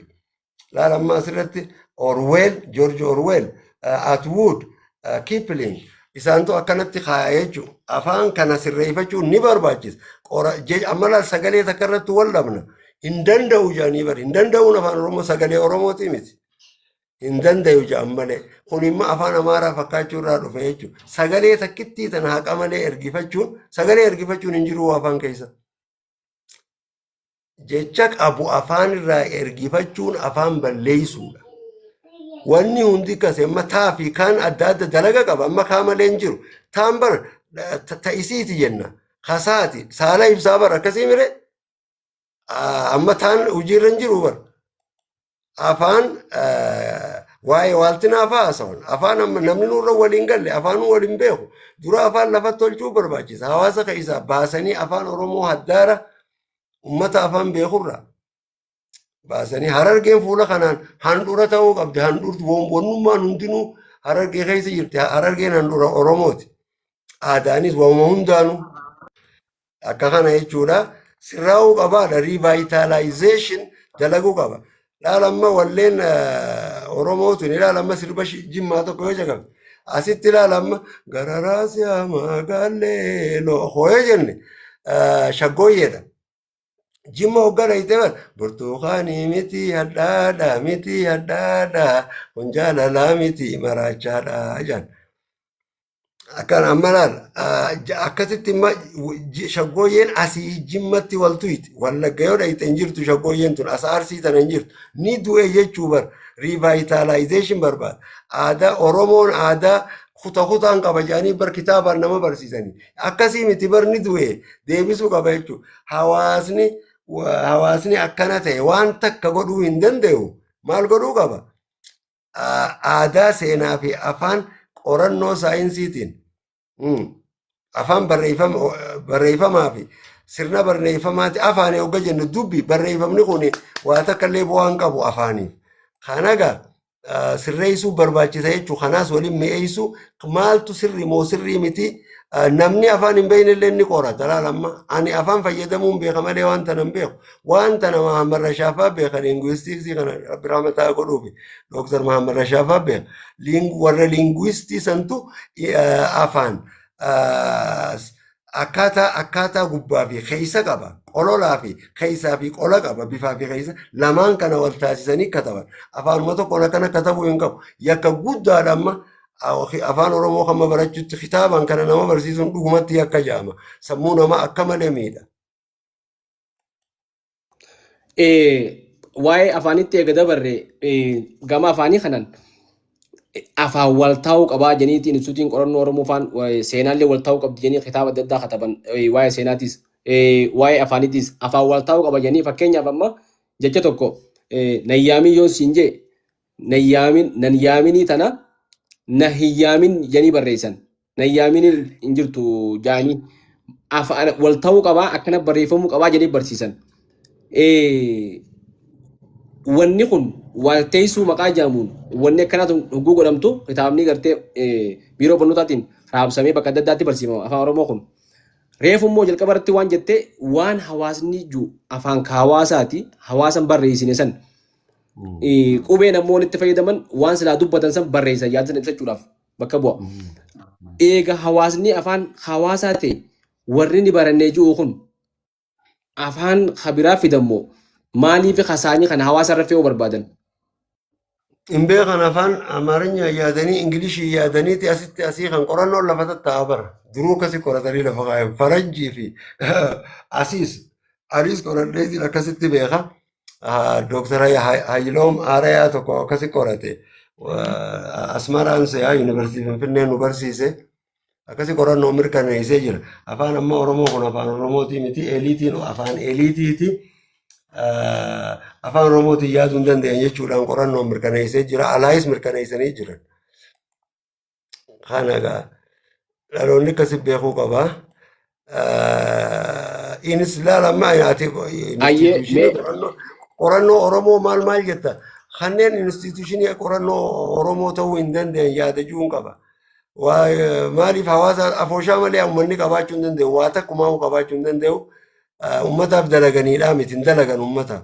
laalamma asirratti George Orwell Atwood Kipling isaantu akkanatti kaaya jechuun afaan kana sirreeffachuun ni barbaachisa. Amma sagalee takka irratti wal dhabna hin danda'u jaanii bari hin danda'uun afaan Oromoo sagalee Oromooti miti. Hin danda'u jaan malee kun immoo afaan Amaaraa fakkaachuu irraa dhufe jechuudha. Sagalee takkittii tana haqa malee sagalee ergifachuun hin jiru afaan keessa. Jecha qabu afaan irraa ergifachuun afaan balleessuudha. wanni hundi akkasii amma taa fi kaan adda adda dalaga qaba amma kaa malee hin jiru taan bar ta'isiiti jenna kasaati saala ibsaa bar akkasii mire amma taan hojiirra hin jiru bar afaan waa'ee waalti naaf haasawan afaan namni nurra waliin galle afaan waliin beeku dura afaan lafatti tolchuu barbaachisa hawaasa keessaa baasanii afaan oromoo haddaara ummata afaan beekurra baasanii harargeen fuula kanaan handhuura ta'uu qabdi handhuurti wonnummaan hundinuu harargee keessa jirti harargeen handhuura oromooti aadaanis waama hundaanuu akka kana jechuudha sirraa'uu qabaadha revitalization dalaguu qaba laalamma walleen oromootiin ilaalamma sirba jimmaa tokko yoo jagabe asitti ilaalamma gararaa siyaama gaallee hooyee jenne shaggooyyeedha jimma hoggaa dhayitee bar burtukaanii miti hadhaadha miti hadhaadha kun jaalalaa miti maraachaadha jedhan akkan amma laal akkasitti imma shaggooyyeen asii jimmatti waltuyti wallagga yoo dhayite hin jirtu shaggooyyeen tun as arsii tana hin jirtu ni du'e jechuu bar revitalization barbaada aadaa oromoon aadaa kutaan qaba jedhanii bar kitaabaan nama barsiisanii akkasii miti bar ni du'e deebisuu qaba jechuu hawaasni akkana ta'e waan takka godhuu hin danda'u maal godhuu qaba aadaa seenaa fi afaan qorannoo saayinsiitiin afaan barreeffamaa fi sirna barreeffamaati afaan hogga jennu dubbi barreeffamni kun waa takka illee bu'aan qabu afaaniif kanaga sirreessuu barbaachisa jechuu kanaas waliin mi'eessuu maaltu sirri moo sirrii miti namni afaan hin beekne illee ni qorata laalamma ani afaan fayyadamuun beeka malee wanta nan beeku wanta nama Mahammad Rashaafaa beeka linguistiksii kana rabbi rahmataa godhuufi Dr. Mahammad Rashaafaa beeka warra linguistii santu afaan akkaataa gubbaa fi keessa qaba qololaa fi keessaa fi qola qaba bifaa fi keessa lamaan kana wal taasisanii kataban afaanuma tokkoon akkana katabuu hin qabu yakka guddaadha amma afaan oromoo kan barachuutti kitaabaan kana nama barsiisuun dhugumatti yakka jedhama sammuu nama akka malee miidha. Waa'ee afaanitti eega dabarre gama afaanii kanaan afaan wal taa'uu qabaa jeniitiin ibsuutiin qorannoo oromoo faan seenaallee wal taa'uu qabdi jenii kitaaba adda addaa kataban waa'ee seenaatis waa'ee afaanitis afaan wal taa'uu qaba jenii fakkeenyaaf amma jecha tokko nayyaamin yoo siin jee nan yaaminii tana na hiyyaamin jenii barreessan nayyaamin hin jirtu jaanii afaan wal ta'uu qabaa akkana barreeffamuu qabaa jenii barsiisan wanni kun walteessuu maqaa jedhamuun wanni akkanaatu hoguu godhamtu kitaabni gartee biiroo barnootaatiin raabsamee bakka adda addaatti barsiifama afaan oromoo kun reefu immoo jalqaba irratti waan jettee waan hawaasni jiru afaan hawaasaati hawaasan barreessine san qubeen ammoo itti fayyadaman waan silaa dubbatan san barreessan yaada sana ibsachuudhaaf bakka bu'a. Eega hawaasni afaan hawaasaa ta'e warri ni barannee jiru kun afaan habiraa fidammoo maaliif hasaanii kana hawaasa irra fe'uu barbaadan? In beekan afaan Amaarinya yaadanii Ingilishii yaadaniiti asitti asii kan qorannoon lafa tatta'a bara. Duruu akkasii qoratanii lafa kaa'an Faranjii fi Aliis qoranneetiin akkasitti beeka. Dooktar Hayiloom Aarayaa tokko akkasi qorate. Asmaraan se'aa yuunivarsiitii Finfinnee nu barsiise. Akkasi qorannoo mirkaneessee jira. Afaan amma Oromoo kun afaan Oromootii miti eliitiin afaan eliitiiti. Afaan Oromootiin yaaduu hin danda'an jechuudhaan qorannoo mirkaneessee jira. Alaayis mirkaneessanii jiran. Kana egaa dhaloonni akkasi beekuu qaba. Innis ilaalamma ati qorannoo Oromoo maal jetta? Kanneen instituushinii qorannoo Oromoo ta'uu hin danda'an yaadachuun qaba. Maaliif hawaasa afooshaa malee uummanni qabaachuu hin danda'u. Waa takkumaa qabaachuu hin danda'u. Uummataaf dalaganiidhaa miti hin dalagan uummataaf.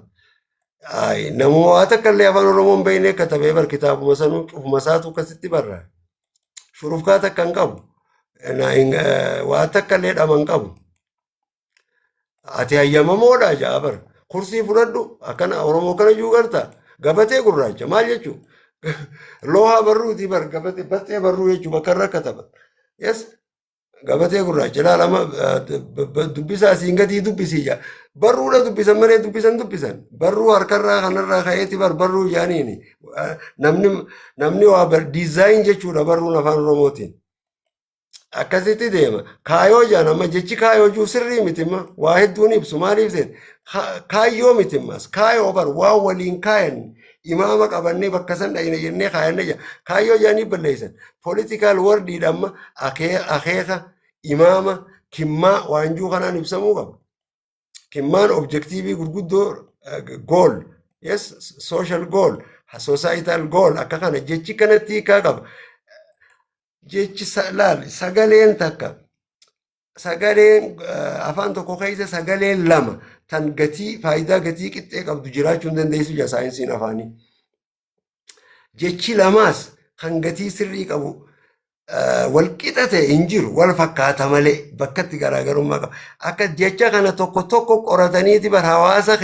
Namuma waa takka illee afaan Oromoo hin beekne katabee bar kitaabuma sanuu cufuma isaatu akkasitti barra. Shurufkaa takka hin qabu. Waa takka illee dhama hin qabu. Ati hayyamamoodha ja'a bar. Kursii fudhadhu akkana Oromoo kana juu garta. Gabatee gurraacha maal jechuun? Loohaa barruuti bar gabatee battee barruu jechuun bakka irra kataban. Yes. gabatee gurraacha ilaalama dubbisaa siin gatii dubbisii jaa barruudha dubbisan malee dubbisan barruu harkarraa kanarraa ka'eeti barruu jaaniini namni waa diizaayin jechuudha barruun afaan oromootiin akkasitti deema kaayoo jaan amma jechi kaayoo juu sirrii mitimma waa hedduun ibsu maaliif ta'e kaayyoo mitimmas kaayoo bar waa waliin kaayan imaama qabannee bakka san dhayina jennee kaayanne jaa kaayyoo jaanii balleessan politikaal wardiidha amma akeeka imaama kimmaa waanjuu kanaan ibsamuu qaba kimmaan objektiivii gurguddoo gool yes social goal societal goal akka kana jechi kanatti hiikaa qaba jechi laal sagaleen takka sagaleen afaan tokko keessa sagaleen lama tan gatii faayidaa gatii qixxee qabdu jiraachuu hin dandeessu jaa saayinsiin afaanii jechi lamaas kan gatii sirrii qabu wal qixa ta'e hin jiru wal fakkaata malee bakkatti garaagarummaa qaba akka jecha kana tokko qorataniiti bar hawaasa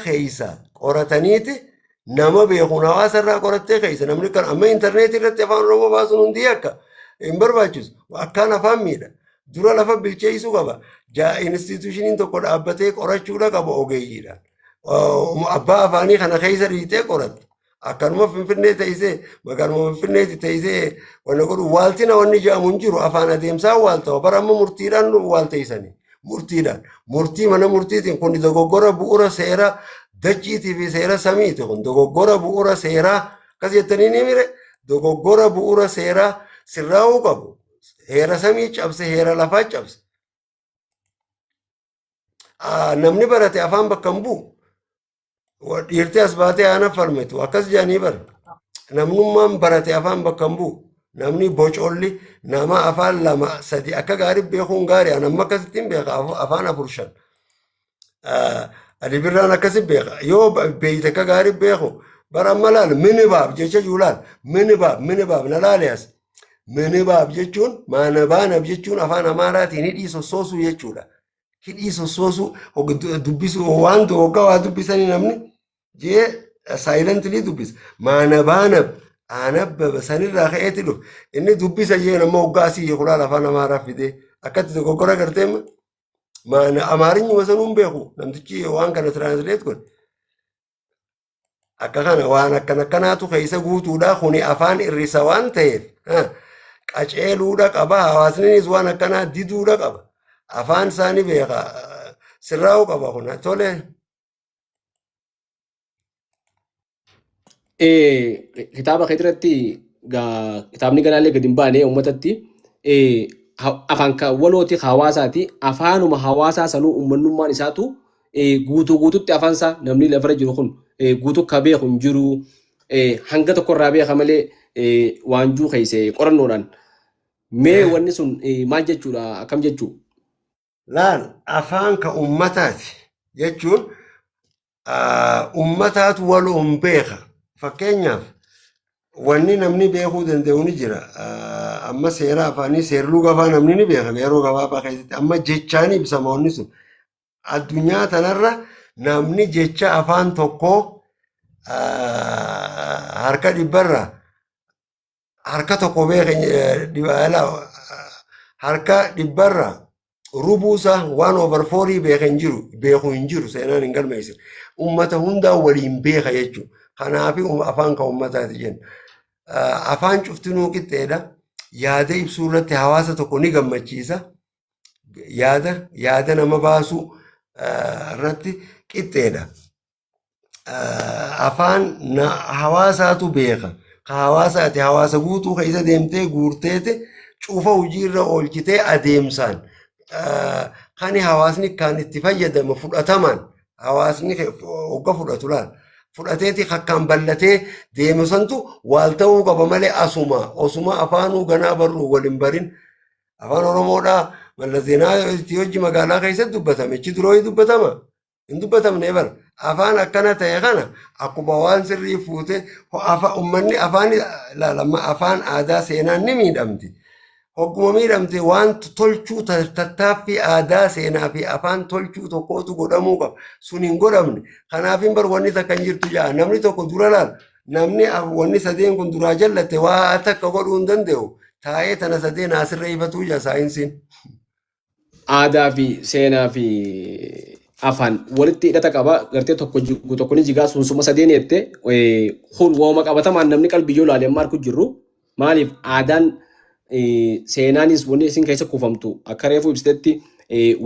keessa qorataniiti nama beekuun hawaasa irraa qorattee keessa namni kan amma intarneetii irratti afaan oromoo baasuun hundi akka hin barbaachisu akkaan afaan miidha dura lafa bilcheessuu qaba institushiniin tokko dhaabbatee qorachuudha qaba ogeeyyiidhaan abbaa afaanii kana keessa dhiitee qoratta akkanuma finfinnee ta'isee magaaluma finfinneeti ta'isee wanna godhu waaltina wanni jedhamu hin jiru afaan adeemsaa waaltawa bara amma murtiidhaan waalteessanii murtii mana murtiitiin kun dogoggora bu'uura seera dachiitii fi seera samiiti kun dogoggora bu'uura seeraa akkas jettanii ni mire dogoggora bu'uura seeraa sirraa'uu qabu heera samii cabse heera lafaa cabse namni barate afaan bakka hin bu'u dhiirtee as baatee aana falmetu akkas jedhanii bara namnummaan barate afaan bakka hin bu'u namni bocolli nama afaan lama sadi akka gaarii beekuun gaarii anamma akkasittiin beeka afaan afur shan Ali birraan akkasi beeka yoo beeyte akka gaarii beeku bara amma laal minibaab jecha juulaal minibaab na laaliyaas minibaab jechuun maanabaanab jechuun afaan amaaraatiin hidhii sossoosuu jechuudha hidhii sossoosuu dubbisuu waan dogoggaa waa dubbisanii namni jee saayilentilii dubbisa maanabaanab aanabba sanirraa ka'eeti dhufu inni dubbisa jee nama hoggaa asii kulaal afaan amaaraa fidee akkatti dogoggora garteemma mana amaarinya wasanuun beeku namtichi waan kana translate kun akka kana waan akkanaatu keessa guutuudha kuni afaan irrisa waan ta'eef qaceeluudha qaba hawaasnis waan akkanaa diduudha qaba afaan isaanii beeka sirraa'uu qaba kun tole kitaaba keetirratti kitaabni ganaallee gadi hin baane uummatatti afaan walooti hawaasaati afaanuma hawaasaa sanuu uummanummaan isaatu guutuutti afaan isaa namni lafarra jiru kun guutuu akka beeku hin jiru hanga tokkorraa beeka malee waanjuu keessa qorannoodhaan mee wanni sun maal jechuudha akkam jechuu laal afaan ka ummataati jechuun ummataatu waluun beeka fakkeenyaaf wanni namni beekuu danda'u ni jira amma seera afaanii seerluu gabaa namni ni beeka yeroo gabaabaa keessatti amma jechaan ibsama wanni sun addunyaa tanarra namni jecha afaan tokkoo harka dhibbarra harka tokko beeka harka dhibbarra rubuusa 1/4 beeku hin jiru seenaan hin galmeessin ummata hundaa waliin beeka jechuudha kanaafi afaan ka ummataati jenna afaan cuftinuu qixxeedha yaada ibsuu irratti hawaasa tokko ni gammachiisa yaada nama baasuu irratti qixxeedha afaan hawaasaatu beeka ka hawaasaati hawaasa guutuu keessa deemtee guurteete cufa hojiirra oolchitee adeemsaan kan hawaasni kan itti fayyadamu fudhataman hawaasni hogga fudhatu laal fudhateeti akkaan ballatee deemu santu waal ta'uu qaba malee osuma afaanuu ganaa barruu waliin barin afaan oromoodhaa Mallas Zeenaawii hojii magaalaa keessatti dubbatame ichi duroo dubbatama hin dubbatamne bara afaan akkana ta'e kana akkuma waan sirrii fuute ummanni afaan aadaa seenaan ni miidhamti hogguma miidhamte waan tolchuu tattaaffii aadaa seenaa fi afaan tolchuu tokkootu godhamuu qaba sun hin godhamne kanaafin bar wanni takka hin jirtu jaa namni tokko dura laal namni wanni sadeen kun duraa jallatte waa takka godhuu hin danda'u taa'ee tana sadeen asirra ifatuu jira saayinsiin. aadaa fi seenaa fi afaan walitti hidhata qaba gartee tokko ni jigaa sunsuma sadeen jette kun wooma qabatamaan namni qalbii yoo ilaale amma arku jirru maaliif aadaan seenaanis wanni isin keessa kuufamtu akka reefu ibsitetti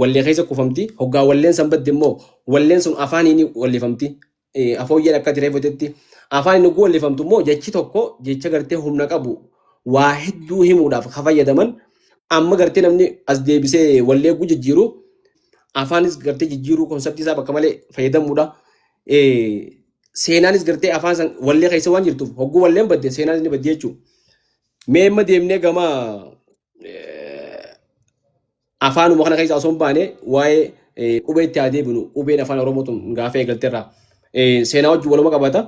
wallee keessa kuufamti hoggaa walleen san badde immoo walleen sun afaaniin wallifamti afooyyeen akka reefutetti afaan inni wallifamtu immoo jechi tokko jecha gartee humna qabu waa hedduu himuudhaaf ka fayyadaman amma gartee namni as deebisee wallee jijjiiru afaanis gartee jijjiiruu konseptii isaa bakka malee fayyadamuudha. Seenaanis gartee afaan san wallee keessa waan jirtuuf hogguu walleen badde seenaanis ni badde jechuudha. Mee amma deemnee gama afaanuma kana keessa osoo hin baane waa'ee qubee itti haa deebinu qubeen afaan Oromootu gaafa eegalteerra seenaa wajjin waluma qabata.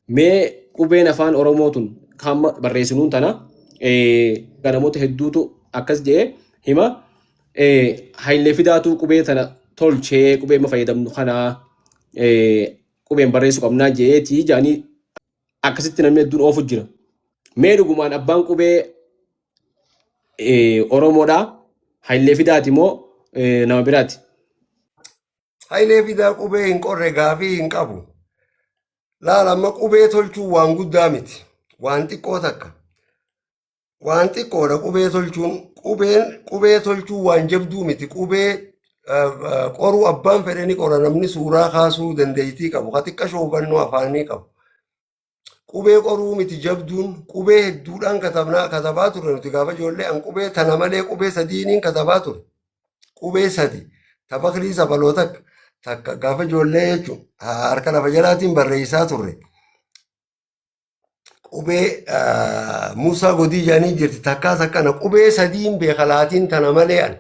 Mee qubeen afaan Oromootu kan barreessinuun tana namoota hedduutu akkas jedhee hima. Hayilee fidaatu qubee tana tolchee qubee ma fayyadamnu kana qubeen barreessuu qabnaa jeetii jaanii akkasitti namni hedduun oofu jira. Mee dhugumaan abbaan qubee Oromoodhaa hayilee fidaati moo nama biraati? Hayilee fidaa qubee hin qorre gaafii hin qabu. Laala amma qubee tolchuun waan guddaa miti. Waan xiqqoo takka. Waan xiqqoodha qubee tolchuun. Qubee tolchuun waan jabduu miti. Qubee qoruu abbaan fedhe ni qora namni suuraa kaasuu dandeettii qabu. Ka xiqqashoo hubannoo afaanii qabu. Qubee qoruu miti jabduun qubee hedduudhaan katabaa ture nuti gaafa ijoollee an qubee tana malee qubee sadiiniin katabaa ture. Qubee sadi tapakrii sabaloo takka gaafa ijoollee jechuun harka lafa jalaatiin barreessaa turre. Qubee Musaa Godii jaanii jirti takkaas akkana qubee sadiin beekalaatiin tana malee an.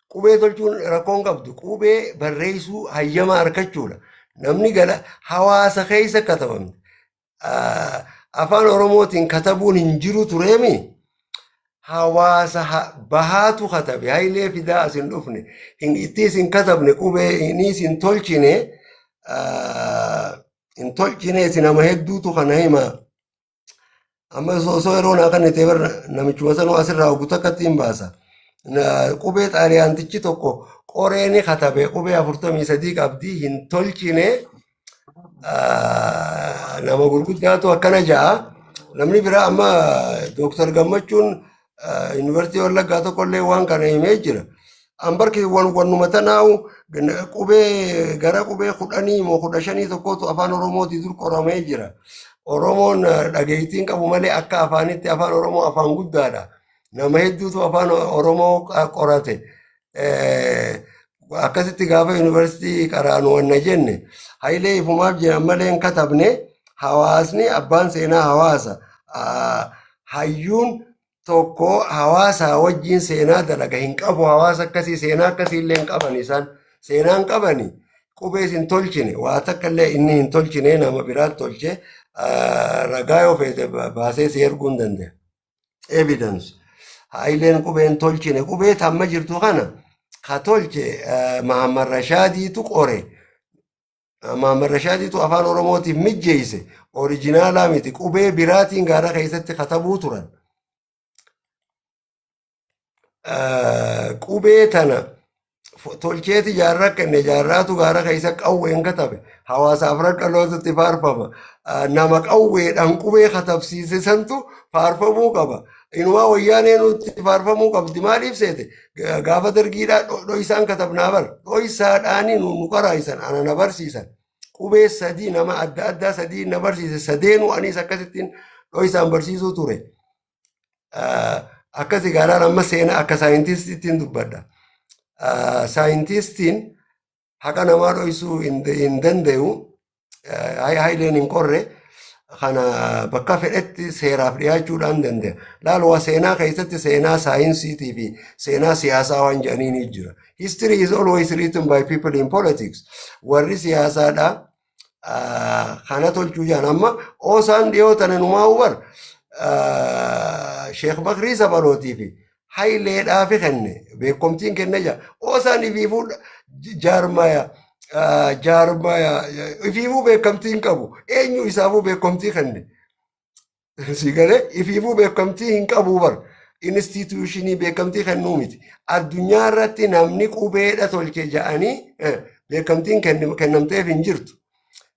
Qubee tolchuun rakkoon qabdu qubee barreessuu hayyama argachuudha. Namni gala hawaasa keessa katabamte. Afaan Oromootiin katabuun hin jiru tureemi. Hawaasa bahaatu katabe hayilee fidaa as hin dhufne. Ittis hin katabne qubee innis hin tolchine nama hedduutu kana hima. Amma osoo yeroo naa kan ta'e namichuma sanuu asirraa ogu takkatti hin baasa. Qubee xaaliyaantichi tokko qoreeni katabe qubee 43 qabdi hin tolchine nama gurguddaatu akkana ja'a. Namni biraa amma Dooktar Gammachuun Yuunivarsiitii Wallaggaa tokkollee waan kana himee jira. Ambarki wannuma tanaa'u qubee gara qubee 10 moo 15 tokkotu afaan Oromootii dur qoramee jira. Oromoon dhageettiin qabu malee akka afaanitti afaan Oromoo afaan guddaadha. Nama hedduutu afaan Oromoo qorate. Akkasitti gaafa yuunivarsiitii qaraanu wanna jenne hayilee ifumaaf jiran malee hin katabne hawaasni abbaan seenaa hawaasa. Hayyuun tokko hawaasa wajjin seenaa dalaga hin qabu hawaasa akkasii seenaa akkasii illee hin qaban isaan seenaa hin qabani qubees hin tolchine waa takka illee inni hin tolchine nama biraat tolche ragaa yoo feete baasee si erguu hin danda'a. Evidence hayileen qubee hin tolchine qubee tamma jirtu kana ka tolche Mahammad Rashaadiitu qore. Mahammad Rashaadiitu afaan Oromootiif mijjeeyse orijinaalaa miti qubee biraatiin gaara keessatti katabuu turan. Qubee tana tolcheeti jaarraa kenne jaarraatu gaara keessa qawween katabe hawaasaaf dhalootatti faarfama. Nama qawweedhaan qubee katabsiise santu faarfamuu qaba. Inumaa wayyaanee nuti faarfamuu qabdi maaliif seete gaafa dargiidhaa dho'isaan katabnaa bar dho'isaadhaanii nu qaraayisan ana na barsiisan qubee sadii nama adda addaa sadii na barsiise sadeenuu anis akkasittiin dho'isaan barsiisuu ture. Akkasi gaaraan amma seenaa akka saayintistiittiin dubbadha. Saayintistiin haqa namaa dho'isuu hin danda'u hayileen hin qorre kana bakka fedhetti seeraaf dhiyaachuudhaan danda'a. Laaluma seenaa keessatti seenaa saayinsiitii fi seenaa siyaasaa waan jedhanii jira. History is always written by people in politics. Warri siyaasaadha kana tolchuu jiran amma oosaan dhiyootan numaa hubar Sheekh Bakrii Sabalootii fi hayileedhaa fi kenne beekomtiin kenne jira. Oosaan ifiifuu jaarmaya ifiifuu beekamtiin qabu eenyu isaafuu beekomtii kenne Sigale ifiifuu beekamtii hin qabu bar. Instituushinii beekamtii kennuu miti. Addunyaa irratti namni qubeedha tolche jedhanii beekamtiin kennamteef hin jirtu.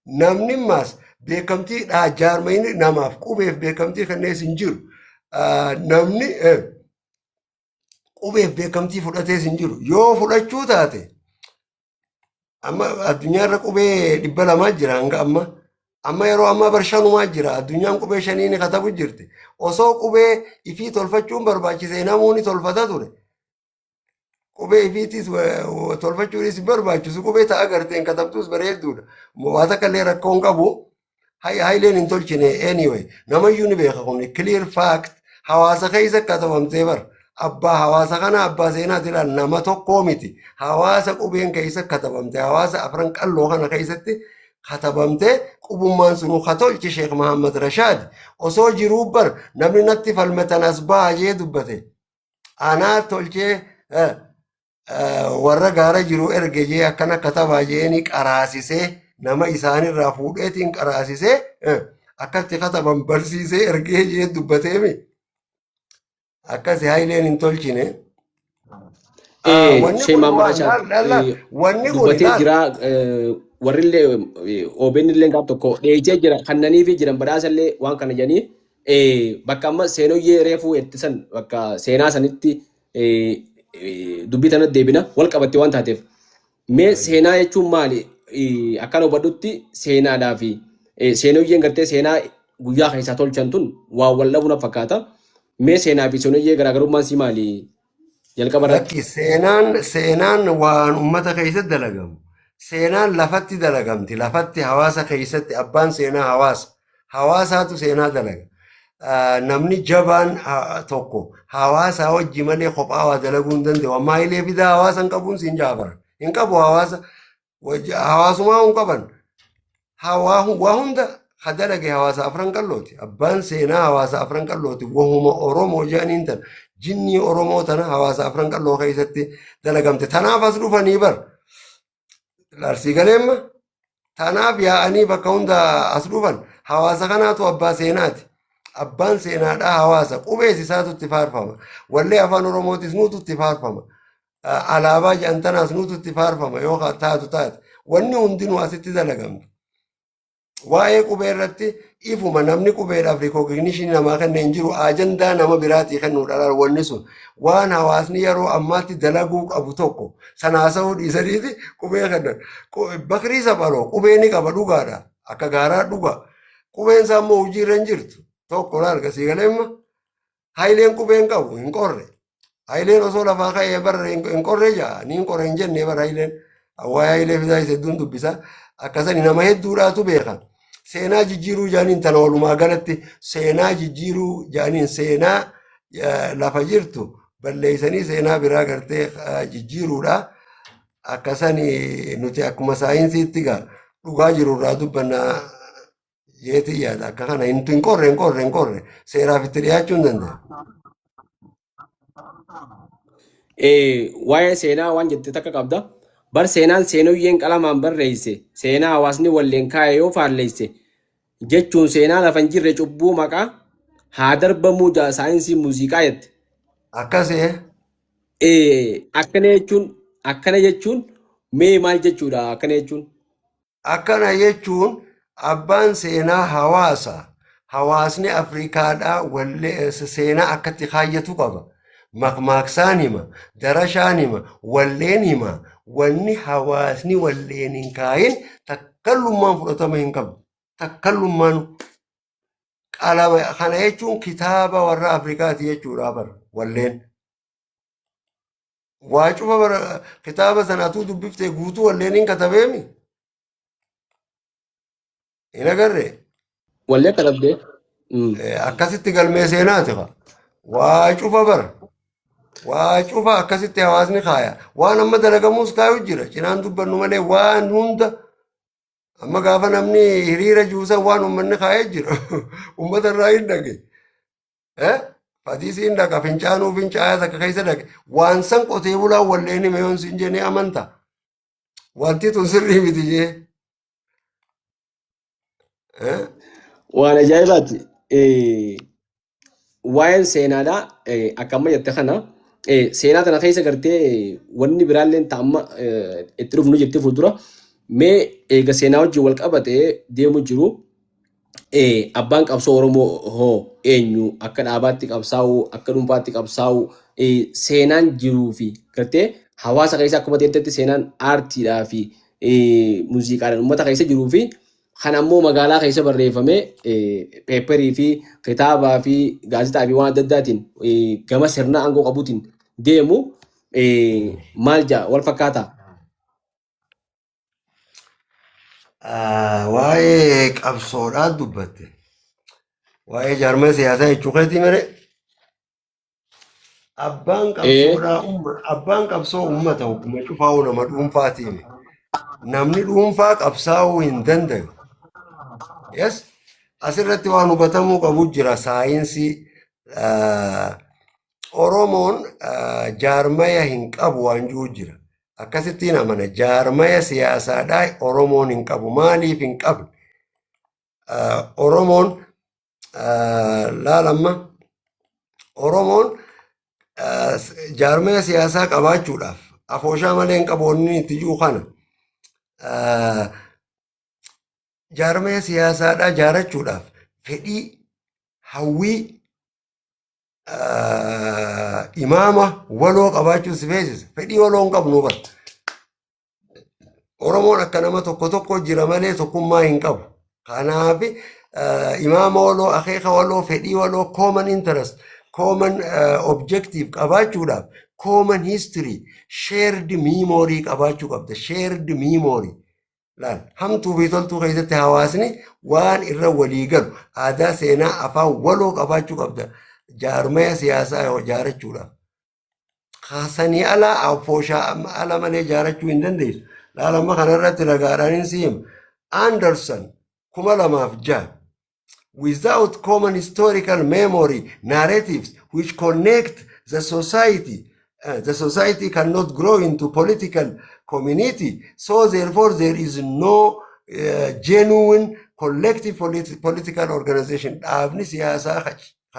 Namni maas beekamtii jaarmayni namaaf qubeef beekamtii kennees hin jiru. Namni qubeef beekamtii fudhatees hin jiru. Yoo fudhachuu taate amma addunyaa irra qubee 200 jira hanga amma. Amma yeroo ammaa barshanumaa jira. Addunyaan qubee 5 katabu jirti. Osoo qubee ifii tolfachuun barbaachise namoonni tolfata ture. Qubee ifiitis tolfachuunis barbaachisu qubee ta'a garteen katabtus bareedduudha. Waan akka illee rakkoo hin qabu. Haayileen hin tolchine anyway. Namayyuu ni beeka kun clear fact hawaasa keessa katabamtee bar. Abbaa hawaasa kana abbaa seenaati ilaal nama tokkoo miti. Hawaasa qubeen keessa katabamte hawaasa afran qalloo kana keessatti katabamte qubummaan sunu katolchi Sheekh Muhammad Rashaad osoo jiruu bar namni natti falmatan as baay'ee dubbate. Anaa tolchee warra gaara jiru ergejee akkana katabaa jeeni qaraasisee nama isaanirraa fuudheetiin qaraasisee akkatti kataban barsiisee ergee jee dubbateemi. Akkasi haayileen hin tolchine. Wanni kun dubbatee jira warrillee OBN illee gaaf tokko dheeyitee jira kannanii fi jiran badhaasallee waan kana jedhanii bakka amma seenoyyee reefuu ittisan bakka seenaa sanitti dubbii tanatti deebina wal qabatte waan taateef mee seenaa jechuun maali akkana hubadhutti seenaadhaa fi seenoyyeen gartee seenaa guyyaa keessaa tolchan tun waan wal dhabuun fakkaata. Mee seenaa fi seenoyyee garaagarummaan si maali? Jalqaba irratti. Seenaan waan uummata keessatti dalagamu. Seenaan lafatti dalagamti. Lafatti hawaasa keessatti abbaan seenaa hawaasa. Hawaasaatu seenaa dalaga. Namni jabaan tokko hawaasa wajji malee kophaa waa dalaguu hin danda'u. Amma haayilee fidaa hawaasa hin qabuun siin jaabara. Hin qabu hawaasa. Hawaasumaa hin qaban. Waa hunda hadalage hawaasa afran qallooti. Abbaan seenaa hawaasa afran qallooti. Wahuma Oromoo jedhaniin tan jinnii Oromoo tana hawaasa afran qalloo keessatti dalagamte. Tanaaf as dhufanii bar. Larsii galeemma. Tanaaf yaa'anii bakka hunda as dhufan. Hawaasa kanaatu abbaa seenaati. Abbaan seenaadhaa hawaasa. Qubees isaatu itti faarfama. Wallee afaan Oromootis nuutu itti faarfama. Alaabaa jedhantanaas nuutu itti faarfama yoo taatu taate. Wanni hundinuu asitti dalagamtu. Waa'ee qubee irratti ifuma namni qubeedhaaf rikooginishinii namaa kanneen jiru ajandaa nama biraatii kennuudhaan wanni sun waan hawaasni yeroo ammaatti dalaguu qabu tokko sanaasa'uu dhiisaniiti qubee kennan. Bakrii saphaloo qubee ni qaba dhugaadha. Akka gaaraa dhuga. Qubeen isaa immoo hojiirra hin jirtu. Tokko laal sii galeemma. Haayileen qubeen qabu hin qorre. Haayileen osoo lafaa ka'ee barra hin qorre jaa ni hin qorre hin jennee bara haayileen. Waa'ee haayilee fidaa isa hedduun dubbisa. Akkasani nama hedduudhaatu beekan. Seenaa jijjiiruu jaaniin tana walumaa galatti seenaa jijjiiruu jaaniin seenaa lafa jirtu balleessanii seenaa biraa gartee jijjiiruudha. Akkasani nuti akkuma saayinsiitti dhugaa jirurraa dubbannaa jeetii yaada. Akka kana hin qorre seeraaf itti dhiyaachuu hin danda'a. Waa'ee seenaa waan jette takka qabda. Bar seenaan seenoyyeen qalamaan barreesse seenaa hawaasni walleen kaa'e yoo faalleesse jechuun seenaa lafa hin jirre cubbuu maqaa haa darbamuu saayinsii muuziqaa jette. Akkasee. Akkana jechuun mee maal jechuudha akkana jechuun? Akkana jechuun abbaan seenaa hawaasa. Hawaasni Afrikaadhaa wallee seenaa akkatti kaayyatu qaba. Makmaaksaan hima, darashaan hima, walleen hima. Wanni hawaasni walleen hin kaayin takkallummaan fudhatama hin qabu. Takkallummaan qalama kana jechuun kitaaba warra Afrikaati jechuudha bara walleen. Waa cufa bara kitaaba sanaatuu dubbiftee guutuu walleen hin katabeemi. Hin agarree? Wallee katabdee? Akkasitti galmee seenaati qaba. Waa cufa bara. Waa cufa akkasitti hawaasni kaaya. Waan amma dalagamuus kaayu jira. Cinaan dubbannu malee waan hunda amma gaafa namni hiriira juusan waan uummanni kaayee jira. Uummata irraa hin dhage. Fatiisii hin dhaqa fincaanuu fincaaya takka keessa dhage. Waan san qotee bulaan walleen hime yoon siin jennee amanta. Wanti tun sirrii miti jee. Waan ajaa'ibaati. waa'een seenaadhaa akka amma jette kana seenaa tana keessa gartee wanni biraalleen ta'amma itti dhufnu jettee fuuldura mee eega seenaa wajjin wal qabatee deemu jiru abbaan qabsoo Oromoo hoo eenyu akka dhaabaatti qabsaa'u akka dhuunfaatti qabsaa'u seenaan jiruu fi gartee hawaasa keessa akkuma ta'etti seenaan aartiidhaa fi muuziqaadhaan uummata keessa jiruu fi kan ammoo magaalaa keessa barreeffamee peeperii fi kitaabaa fi gaazexaa fi waan adda addaatiin gama sirna aangoo qabuutiin deemu maal jaa wal fakkaata. Waa'ee qabsoodhaa dubbatte. Waa'ee jaarmaa siyaasaa jechuu keetii mere abbaan qabsoo uummata hogguma cufaa'uu nama dhuunfaatiin namni dhuunfaa qabsaa'uu hin danda'u. Yes, asirratti waan hubatamuu qabu jira saayinsii Oromoon jaarmaya hin qabu waan jiru jira. Akkasittiin amana jaarmaya siyaasaadhaa Oromoon hin qabu. Maaliif hin qabne? Oromoon laalamma Oromoon jaarmaya siyaasaa qabaachuudhaaf afooshaa malee hin qabu wanni itti jiru kana. Jaarmaya siyaasaadhaa jaarachuudhaaf fedhii hawwii imaama waloo qabaachuu si feesisa. Fedhii waloo hin qabnu bara. Oromoon akka nama tokko tokko jira malee tokkummaa hin qabu. Kanaaf imaama waloo, akeeka waloo, fedhii waloo, common interest, common objective qabaachuudhaaf common history, shared memory qabaachuu qabda. Shared memory. Laal hamtuu fi toltuu keessatti hawaasni waan irra walii galu aadaa seenaa afaan waloo qabaachuu qabda. Jaarmaya siyaasaa jaarachuudhaaf. Kaasanii alaa afooshaa ala malee jaarachuu hin dandeessu. Laalamma kanarratti ragaadhaan hin siima. Anderson 2006 without common historical memory narratives which connect the society cannot grow into political community. So therefore there is no genuine collective political organization. Dhaabni siyaasaa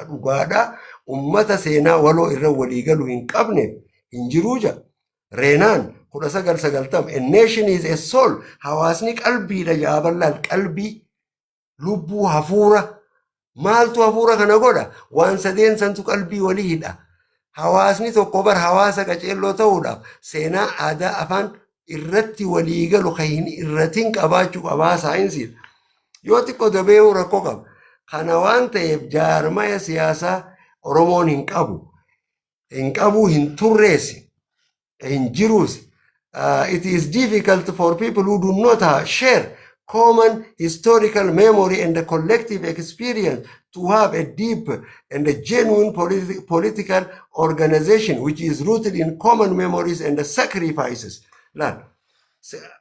dhugaadhaa ummata seenaa waloo irra walii galu hin qabne hin jiruuja. Reenaan 1990 a nation is a soul. Hawaasni qalbiidha jaaballaan qalbii lubbuu hafuura. Maaltu hafuura kana godha? Waan sadeen santu qalbii waliidha. Hawaasni tokko bar hawaasa qaceelloo ta'uudhaaf seenaa aadaa afaan irratti walii galu kan hin irratiin qabaachuu qabaa saayinsiidha. Yoo xiqqoo dabee'uu rakkoo qaba. Kana waan ta'eef jaarmaya siyaasaa Oromoon hin qabu. Hin qabu, hin turreessi, hin jiruus. It is difficult for people who do not share common historical memory and a collective experience to have a deep and a genuine political organization which is rooted in common memories and sacrifices.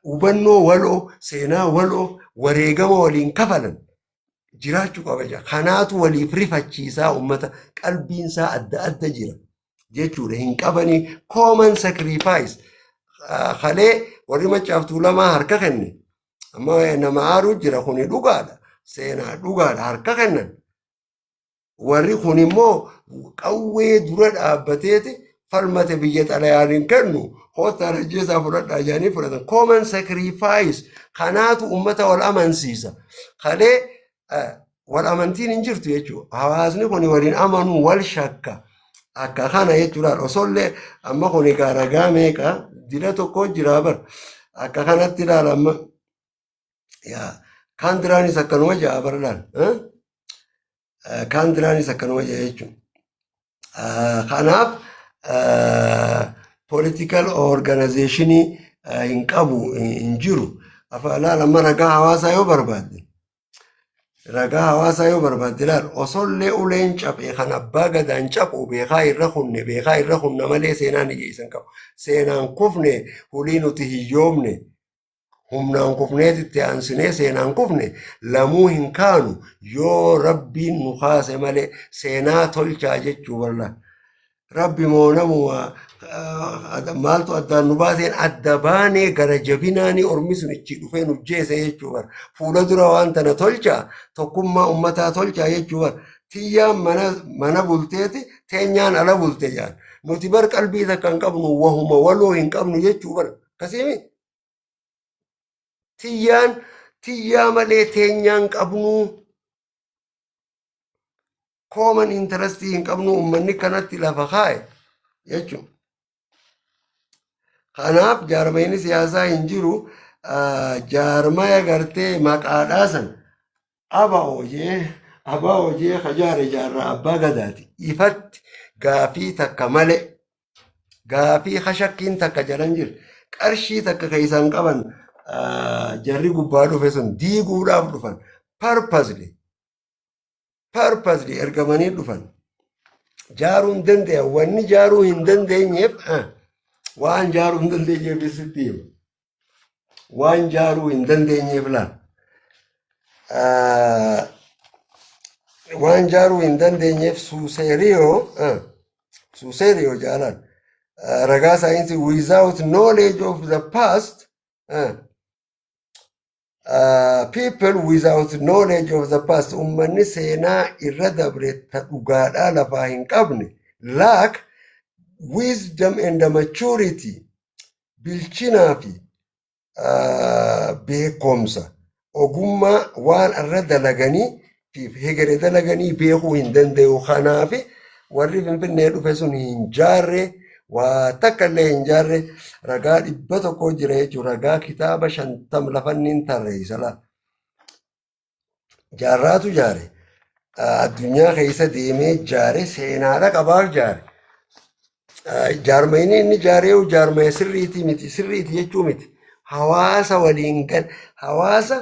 Hubannoo waloo, seenaa waloo, wareegama waliin kafalan jiraachuu qaba jira. Kanaatu waliif rifachiisaa uummata qalbiinsaa adda adda jira jechuudha. Hin qabanii common sacrifice. Kalee warri Maccaaftuu lamaa harka kenne. Amma nama aaruu jira kuni dhugaadha. Seenaa dhugaadha harka kennan. Warri kun immoo qawwee dura dhaabbateeti falmate biyya xalayaan hin kennu. Hoota rajjeesaa fudhadhaa jedhanii fudhatan. Common sacrifice. Kanaatu uummata wal amansiisa. Kalee wal amantiin hin jirtu jechuudha. Hawaasni kun waliin amanuu wal shakka. Akka kana jechuudha. Osoollee amma kun ragaa meeqa dila tokko jira bar. Akka kanatti ilaala amma. Kan diraanis akkanuma ja'a barlaan. Kan diraanis akkanuma ja'a jechuudha. Kanaaf political organizationii hin qabu hin jiru. Ilaala amma ragaa hawaasaa yoo barbaadde. Ragaa hawaasaa yoo barbaadde ilaala osoollee uleen caphee kan abbaa gadaan caphu beekaa irra kunne malee seenaan ijjeessan qabu. Seenaan kufne hulii nuti hiyyoomne. Humnaan kufneetitti aansinee seenaan kufne lamuu hin kaanu yoo rabbiin nu kaase malee seenaa tolchaa jechuu barla. rabbi moonamu maaltu addaan nu baaseen adda baanee gara jabinaanii ormi sun ichi dhufee nu jeese jechuu bara. Fuula dura waan tana tolchaa tokkummaa ummataa tolchaa jechuu bara. Tiyyaan mana bulteeti teenyaan ala bulte jaan. Nuti bar qalbii takka hin qabnu wahuma waloo hin qabnu jechuu bara. Kasiimi tiyyaa malee teenyaan qabnu common interest hin qabnu ummanni kanatti lafa kaa'e jechuun. Kanaaf jaarmayni siyaasaa hin jiru jaarmaya gartee maqaadhaa san aba hojii kajaare jaarraa abbaa gadaati. Ifatti gaafii takka malee gaafii kashakkiin takka jalan jiru qarshii takka keessaan qaban jarri gubbaa dhufe sun diiguudhaaf dhufan purposely ergamanii dhufan. Jaaruu hin danda'an wanni jaaruu hin dandeenyeef waan jaaruu hin dandeenyeef sitti hima. Waan jaaruu hin dandeenyeef laal. Waan jaaruu hin dandeenyeef suuseeriyoo jaalan. Ragaa saayinsii without knowledge of the past people without knowledge of the past ummanni seenaa irra dabre ta dhugaadhaa lafaa hin qabne lack wisdom and maturity bilchinaa fi beekumsa ogummaa waan irra dalaganii fi hegere dalaganii beekuu hin danda'u. Kanaaf warri Finfinnee dhufe sun hin jaarre waa takka illee hin jaarre ragaa 100 jira jechuudha. Ragaa kitaaba 50 lafanniin tarreessa la. Jaarraatu jaare addunyaa keessa deemee jaare seenaadha qabaaf jaare. Jaarmayni inni jaareewu jaarmaya sirriitii miti sirriiti jechuu miti. Hawaasa waliin gal hawaasa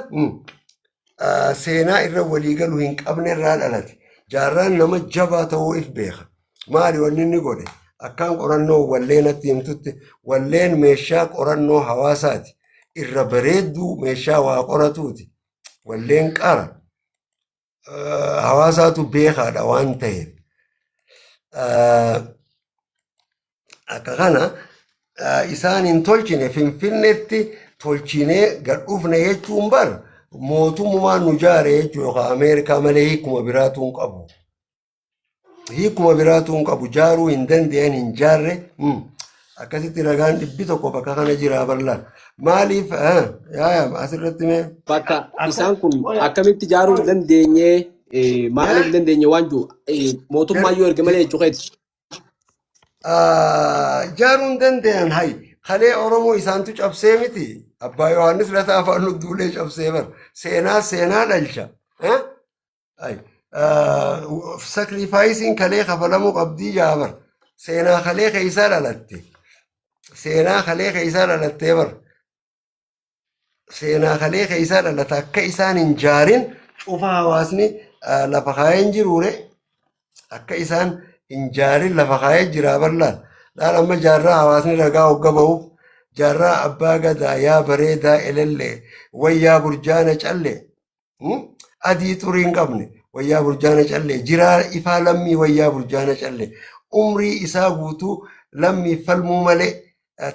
seenaa irra walii galu hin qabne irraa dhalate. Jaarraan nama jabaa ta'uu if beeka. Maali wanni inni godhe? Akkaan qorannoo walleen atti himtutti walleen meeshaa qorannoo hawaasaati. Irra bareedduu meeshaa waa qoratuuti. Walleen qara hawaasaatu beekaadha waan ta'eef. Akka kana isaan hin tolchine Finfinneetti tolchinee gad dhufne jechuun bara mootummaan nu jaare jechuu yookaan Ameerikaa malee hiikuma biraatu hin qabu. Hiikuma biraatu hin qabu jaaruu hin danda'an hin jaarre akkasitti ragaan 100 bakka kana jira bal'aan. Maaliif asirratti mee bakka isaan kun akkamitti jaaruu hin dandeenye maaliif hin dandeenye waan jiru mootummaa yoo erga malee jechuudha. Jaaruu hin danda'an hayi kalee Oromoo isaantu cabsee miti. Abbaa Yohaannis lataa afaan nu duulee cabsee bar seenaa dhalcha. Sacrificing kalee kafalamuu qabdii jaabar seenaa kalee keessaa dhalatte. Seenaa kalee keessaa dhalattee bar seenaa kalee keessaa dhalata akka isaan hin jaarin cufa hawaasni lafa kaayee hin jiruure akka isaan hin jaarin lafa kaayee jira bal'aan. Laal amma jaarraa hawaasni ragaa hogga bahuuf jaarraa abbaa gadaa yaa bareedaa elellee wayyaa burjaana calle adii xurii hin qabne wayyaa burjaana calle jiraa ifaa lammii wayyaa burjaana calle umrii isaa guutuu lammii falmuu malee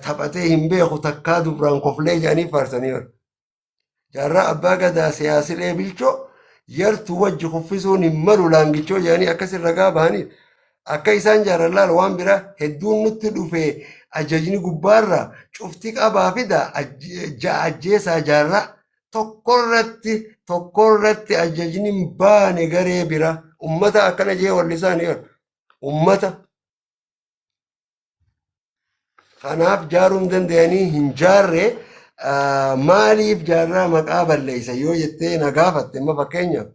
taphatee hin beeku takkaa dubraan koflee jedhanii faarsanii jiru. Jaarraa abbaa gadaa siyaasilee bilchoo yartuu wajji kuffisuun hin malu laangichoo jedhanii akkas ragaa bahanii akka isaan jaarrallaal waan biraa hedduun nutti dhufee ajajni gubbaarraa cufti qabaa fida ajjeesaa jaarraa tokkorratti ajajni hin baane garee bira ummata akkana jee wallisaan jiru ummata. Kanaaf jaaruu hin danda'anii hin jaarre maaliif jaarraa maqaa balleessa yoo jettee na gaafatte amma fakkeenyaaf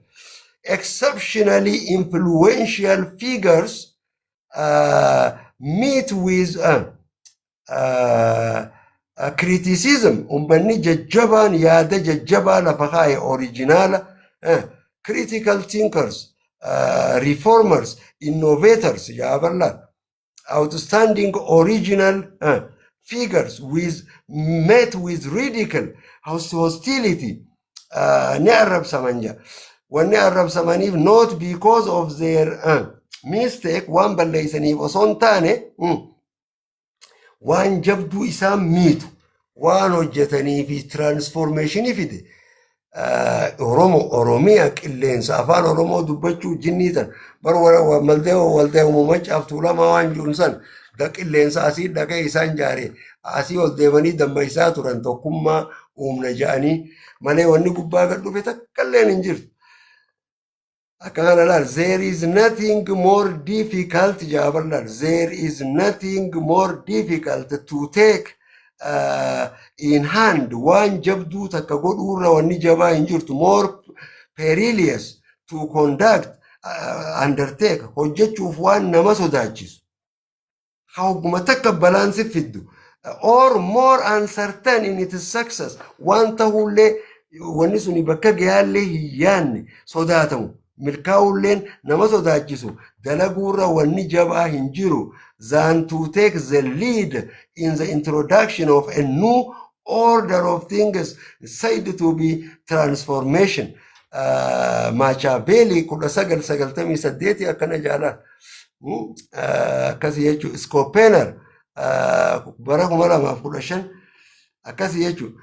exceptionally influential figures meet with criticism ummanni jajjabaan yaada jajjabaa lafa kaa'e originala critical thinkers reformers innovators jaaballaan outstanding original figures met with ridicule hostility ni arrabsaman ja wanni arrabsamaniif not because of their mistake waan balleeysaniif osoo hin taane waan jabduu isaan miitu waan hojjetanii fi transformationii fide Oromiyaa qilleensa afaan Oromoo dubbachuu jinniitan bar waldee uumachaaf tuulamaa waan jiruun san da qilleensa asii dhaqee isaan jaare asii ol deemanii dammaqsaa turan tokkummaa uumna ja'anii malee wanni gubbaa gad dhufe takkalleen hin jirtu. Akkana laal there is nothing more difficult jaabarlaal there is nothing more difficult to take in hand waan jabduu takka godhuurra wanni jabaa hin jirtu more perilous to conduct undertake hojjechuuf waan nama sodaachisu hauguma takka balaansi fiddu or more uncertain in its success waan tahullee wanni suni bakka gayaallee hin yaanne sodaatamu milkaa'ulleen nama sodaachisu dalaguurra wanni jabaa hin jiru than to take the lead in the introduction of a new order of things said to be transformation. Machiavelli 1998 akkana jaalaa akkasii jechuun Schopenhauer bara 2015 akkasii jechuun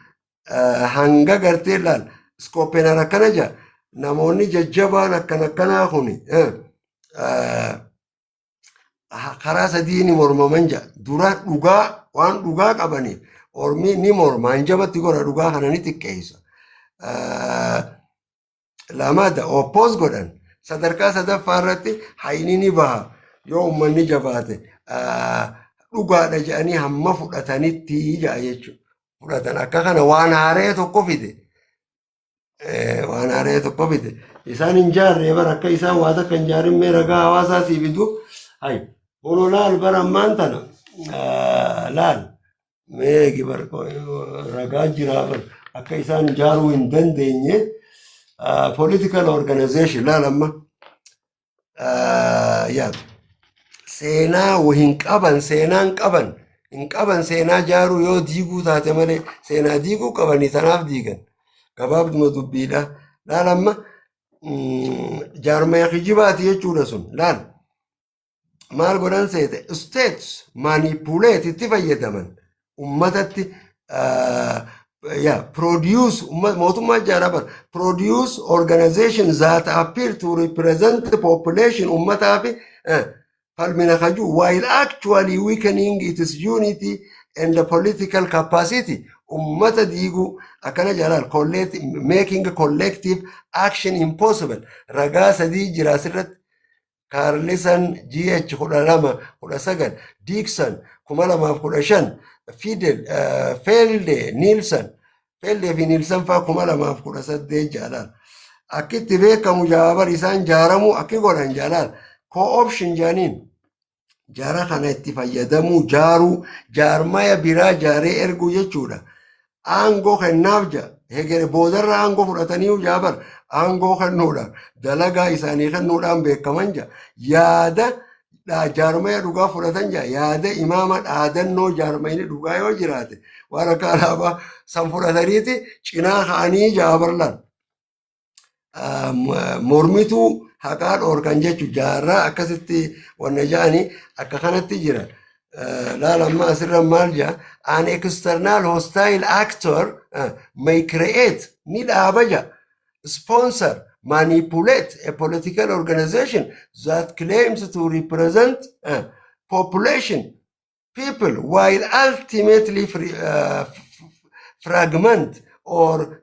hanga gartee laal Schopenhauer akkana jaa namoonni jajjabaan akkanaa kuni karaa sadiini mormaman jaa dura dhugaa waan dhugaa qabaniif ormi ni morma hanjabatti godha dhugaa kana ni xiqqeessa lamada oppose godhan sadarkaa sadaffaa irratti hayni ni baha yoo ummanni jabaate dhugaadha jedhanii hamma fudhatanitti jaa jechuudha fudhatan akka kana waan haaree tokko fide waan haaree tokko fide isaan hin jaarree bara akka isaan waa takka hin jaarin mee ragaa hawaasaa sii fidu hay bono laal bara ammaan tana laal meegi bar ragaa jiraa bar akka isaan jaaruu hin dandeenye political organization laal amma yaa seenaa hin qaban seenaan qaban hin qaban seenaa jaaruu yoo diiguu taate malee seenaa diiguu qabanii tanaaf diigan gabaabduma dubbiidha laal amma jaarmaya kijibaati jechuudha sun laal maal godhan seete states manipulate itti fayyadaman ummatatti produce mootummaa jaarabar produce organizations that appear to represent the population ummataa fi falmina kaju while actually weakening its unity and the political capacity ummata diigu akkana jalal making collective action impossible ragaa sadii jira asirratti Carlson GH 12 Dixon 2015 Fidel Felde Nielsen fi Nielsen faa 2018 jaalal akkitti beekamu jaabar isaan jaaramu akki godhan jaalal co-option jaaniin jaara kana itti fayyadamu jaaruu jaarmaya biraa jaaree ergu jechuudha aangoo kennaaf jaa hegere boodarra aangoo fudhatanii jaabar aangoo kennuudhaan dalagaa isaanii kennuudhaan beekaman jaa yaada jaarmaya dhugaa fudhatan jaa yaada imaama dhaadannoo jaarmayni dhugaa yoo jiraate waan akka alaabaa san fudhataniiti cinaa ka'anii jaabarlan mormituu haqaa dhoorkan jechu jaarraa akkasitti wanna ja'anii akka kanatti jira laalamma asirra maal jaa an external hostile actor may create ni dhaabaja sponsor manipulate a political organization that claims to represent population people while ultimately fragment or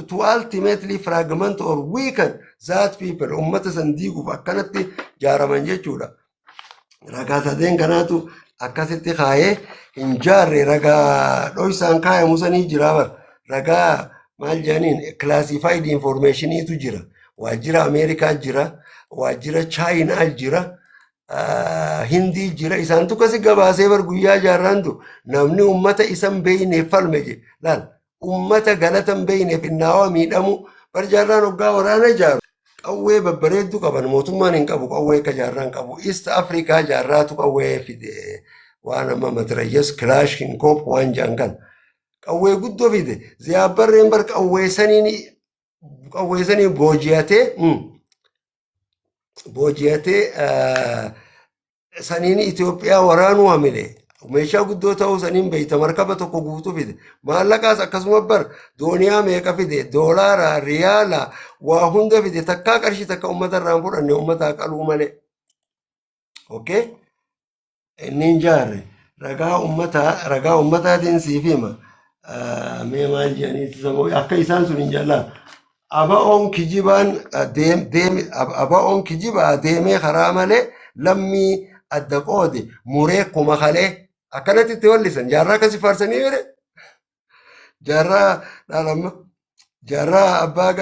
to ultimately fragment or weaken that people ummata sandiiguuf akkanatti jaaraman jechuudha ragaa sadeen kanaatu akkasitti kaayee hin jaarre ragaa dhoysaan kaayamu sanii jira bar ragaa maal jedhaniin classified informationiitu jira waajjira Ameerikaa jira waajjira Chaayinaa jira Hindii jira isaantu kasi gabaasee bar guyyaa jaarraantu namni ummata isan beeyneef falme je laal ummata galatan beeyneef innaawa miidhamu bar jaarraan hoggaa waraana jaaru qawwee babbareeddu qaban mootummaan hin qabu qawwee akka jaarraan qabu East Afrikaa jaarraatu qawwee fide waan amma matrayyas Kalashnikov waan jaan kan qawwee guddoo fide ziyaabbarreen bar qawwee sanii boojiyatee booji'atee saniin Itoophiyaa waraanuu hamile. Meeshaa guddoo ta'uu saniin beeyta markaba tokko guutuu fide. Maallaqaas akkasuma bar dooniyaa meeqa fide doolaara riyaala waa hunda fide takkaa qarshii takka uummata irraan fudhanne uummataa qaluu malee. Okay? Inni hin jaarre ragaa uummataatiin siif hima. Mee maal jedhaniiti samoo akka isaan sun hin jaallaan. Aba'oon kijibaa deemee karaa malee lammii adda qoode muree kuma kalee akkanatti itti wallisan jaarraa akkasi faarsanii bire jaarraa abbaa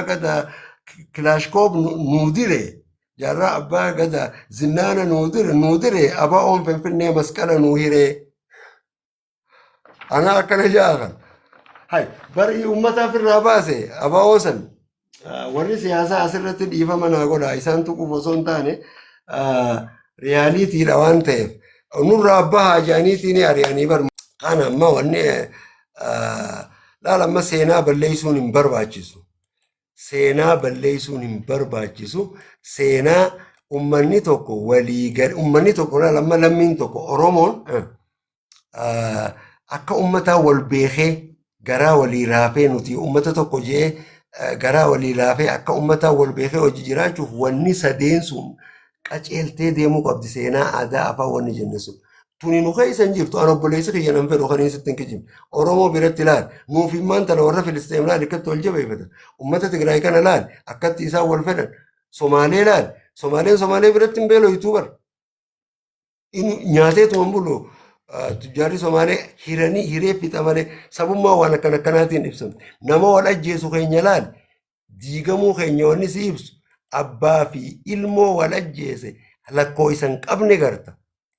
gadaa kilaashkoob nuudire jaarraa abbaa gadaa zinnaana nuudire aba'oon finfinnee masqala nuuhiree ana akkana jaakan hay bari uummataaf irraa baase aba'oo san warri siyaasaa asirratti dhiifama naa godha isaan tuquuf osoo hin taane riyaaliitiidha waan ta'eef nurraa abbaa haajaaniitiin ari'anii bar kana amma wanni laala amma seenaa balleessuun hin barbaachisu. Seenaa balleessuun hin barbaachisu. Seenaa ummanni tokko ummanni tokko laala amma lammiin tokko Oromoon akka ummataa wal beekee garaa walii raafee nuti ummata tokko jee garaa walii raafee akka ummataa wal beekee hojii jiraachuuf wanni sadeen sun qaceeltee deemuu qabdi seenaa aadaa afaan wanni jenne sun. Tuni nu keeysan jirtu an obboleessi kiyya nan fedhu kan sitti hin kijibne. Oromoo biratti laal nuuf immaan tana warra Filisxeem laal akkatti wal jabeeffatan. Ummata Tigraay kana laal akkatti isaan wal fedhan. Somaalee laal Somaalee biratti hin beeloyituu bar. Nyaateetuma bulu tujjaarri Somaalee hiree fixa malee sabummaa waan akkanaatiin ibsamu. Nama wal ajjeesu keenya laal diigamuu keenya wanni si ibsu abbaa fi ilmoo wal ajjeese lakkoo isan qabne garta.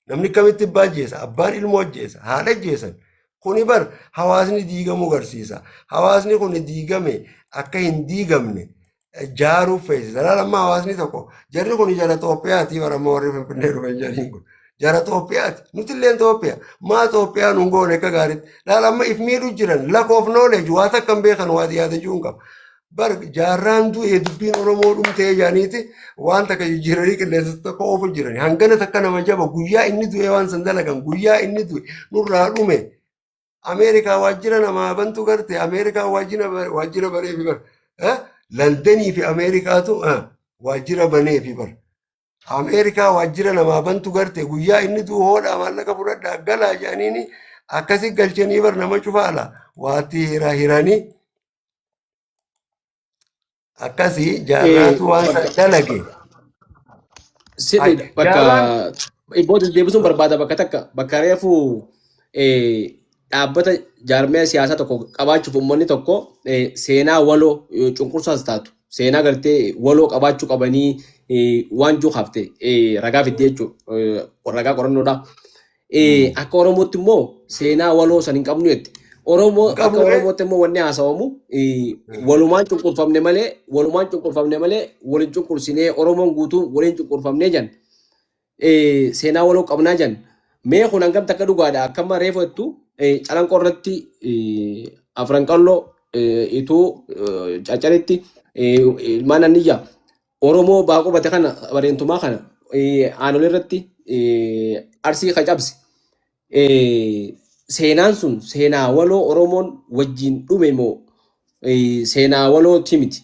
Namni kamitti abbaa ajjeesa abbaan ilmoo ajjeesa haadha ajjeesan. Kuni bar hawaasni diigamuu garsiisa. Hawaasni kun diigame akka hin diigamne jaaruuf feesisa. Laala amma hawaasni tokko jarri kun jara Itoophiyaati barama warri Finfinnee dhufan jariin kun. Jara Itoophiyaati. Nuti illee Itoophiyaa. Maa Itoophiyaa nun goone akka gaariitti. Laala amma if miidhu jiran lack of knowledge waa takka hin beekan waa yaadachuu hin qaba. Bar jaarraan du'e dubbiin Oromoo dhumtee jaaniiti waan takka jijjiiranii qilleensa tokko oofu jirani. Hangana takka nama jaba guyyaa inni du'e waan san dalagan guyyaa inni du'e nurraa dhume. Ameerikaa waajjira namaa bantu garte Ameerikaa waajjira baree fi bar. Londonii fi Ameerikaatu waajjira banee fi bar. Ameerikaa waajjira namaa bantu garte guyyaa inni du'u hoodhaa maallaqa fudhadhaa galaa jaaniini akkasi galchanii bar nama cufaala waatti hiranii. Akkasii jaarraatu waan dalage. Sirriidha. Bakka ibbootis deebisuun barbaada bakka takka bakka reefuu dhaabbata jaarmee siyaasaa tokko qabaachuuf uummanni tokko seenaa waloo cunqursaas taatu seenaa gartee waloo qabaachuu qabanii waan juu hafte ragaa fidee jechuudha ragaa qorannoodha. Akka Oromootti immoo seenaa waloo san hin qabnu jetti. Oromoo akka Oromootti immoo wanni haasawamu walumaan cunqurfamne malee waliin cunqursinee Oromoon guutuun waliin cunqurfamnee jan seenaa waloo qabnaa jan mee kun hangam takka dhugaadha akkama reefu jettu calanqoo irratti afran qalloo ituu caccaritti ilmaan anniyyaa Oromoo baaqubate kana bareentumaa kana aanol irratti arsii qacabsi. Seenaan sun seenaa waloo Oromoon wajjin dhume moo seenaa waloo timiti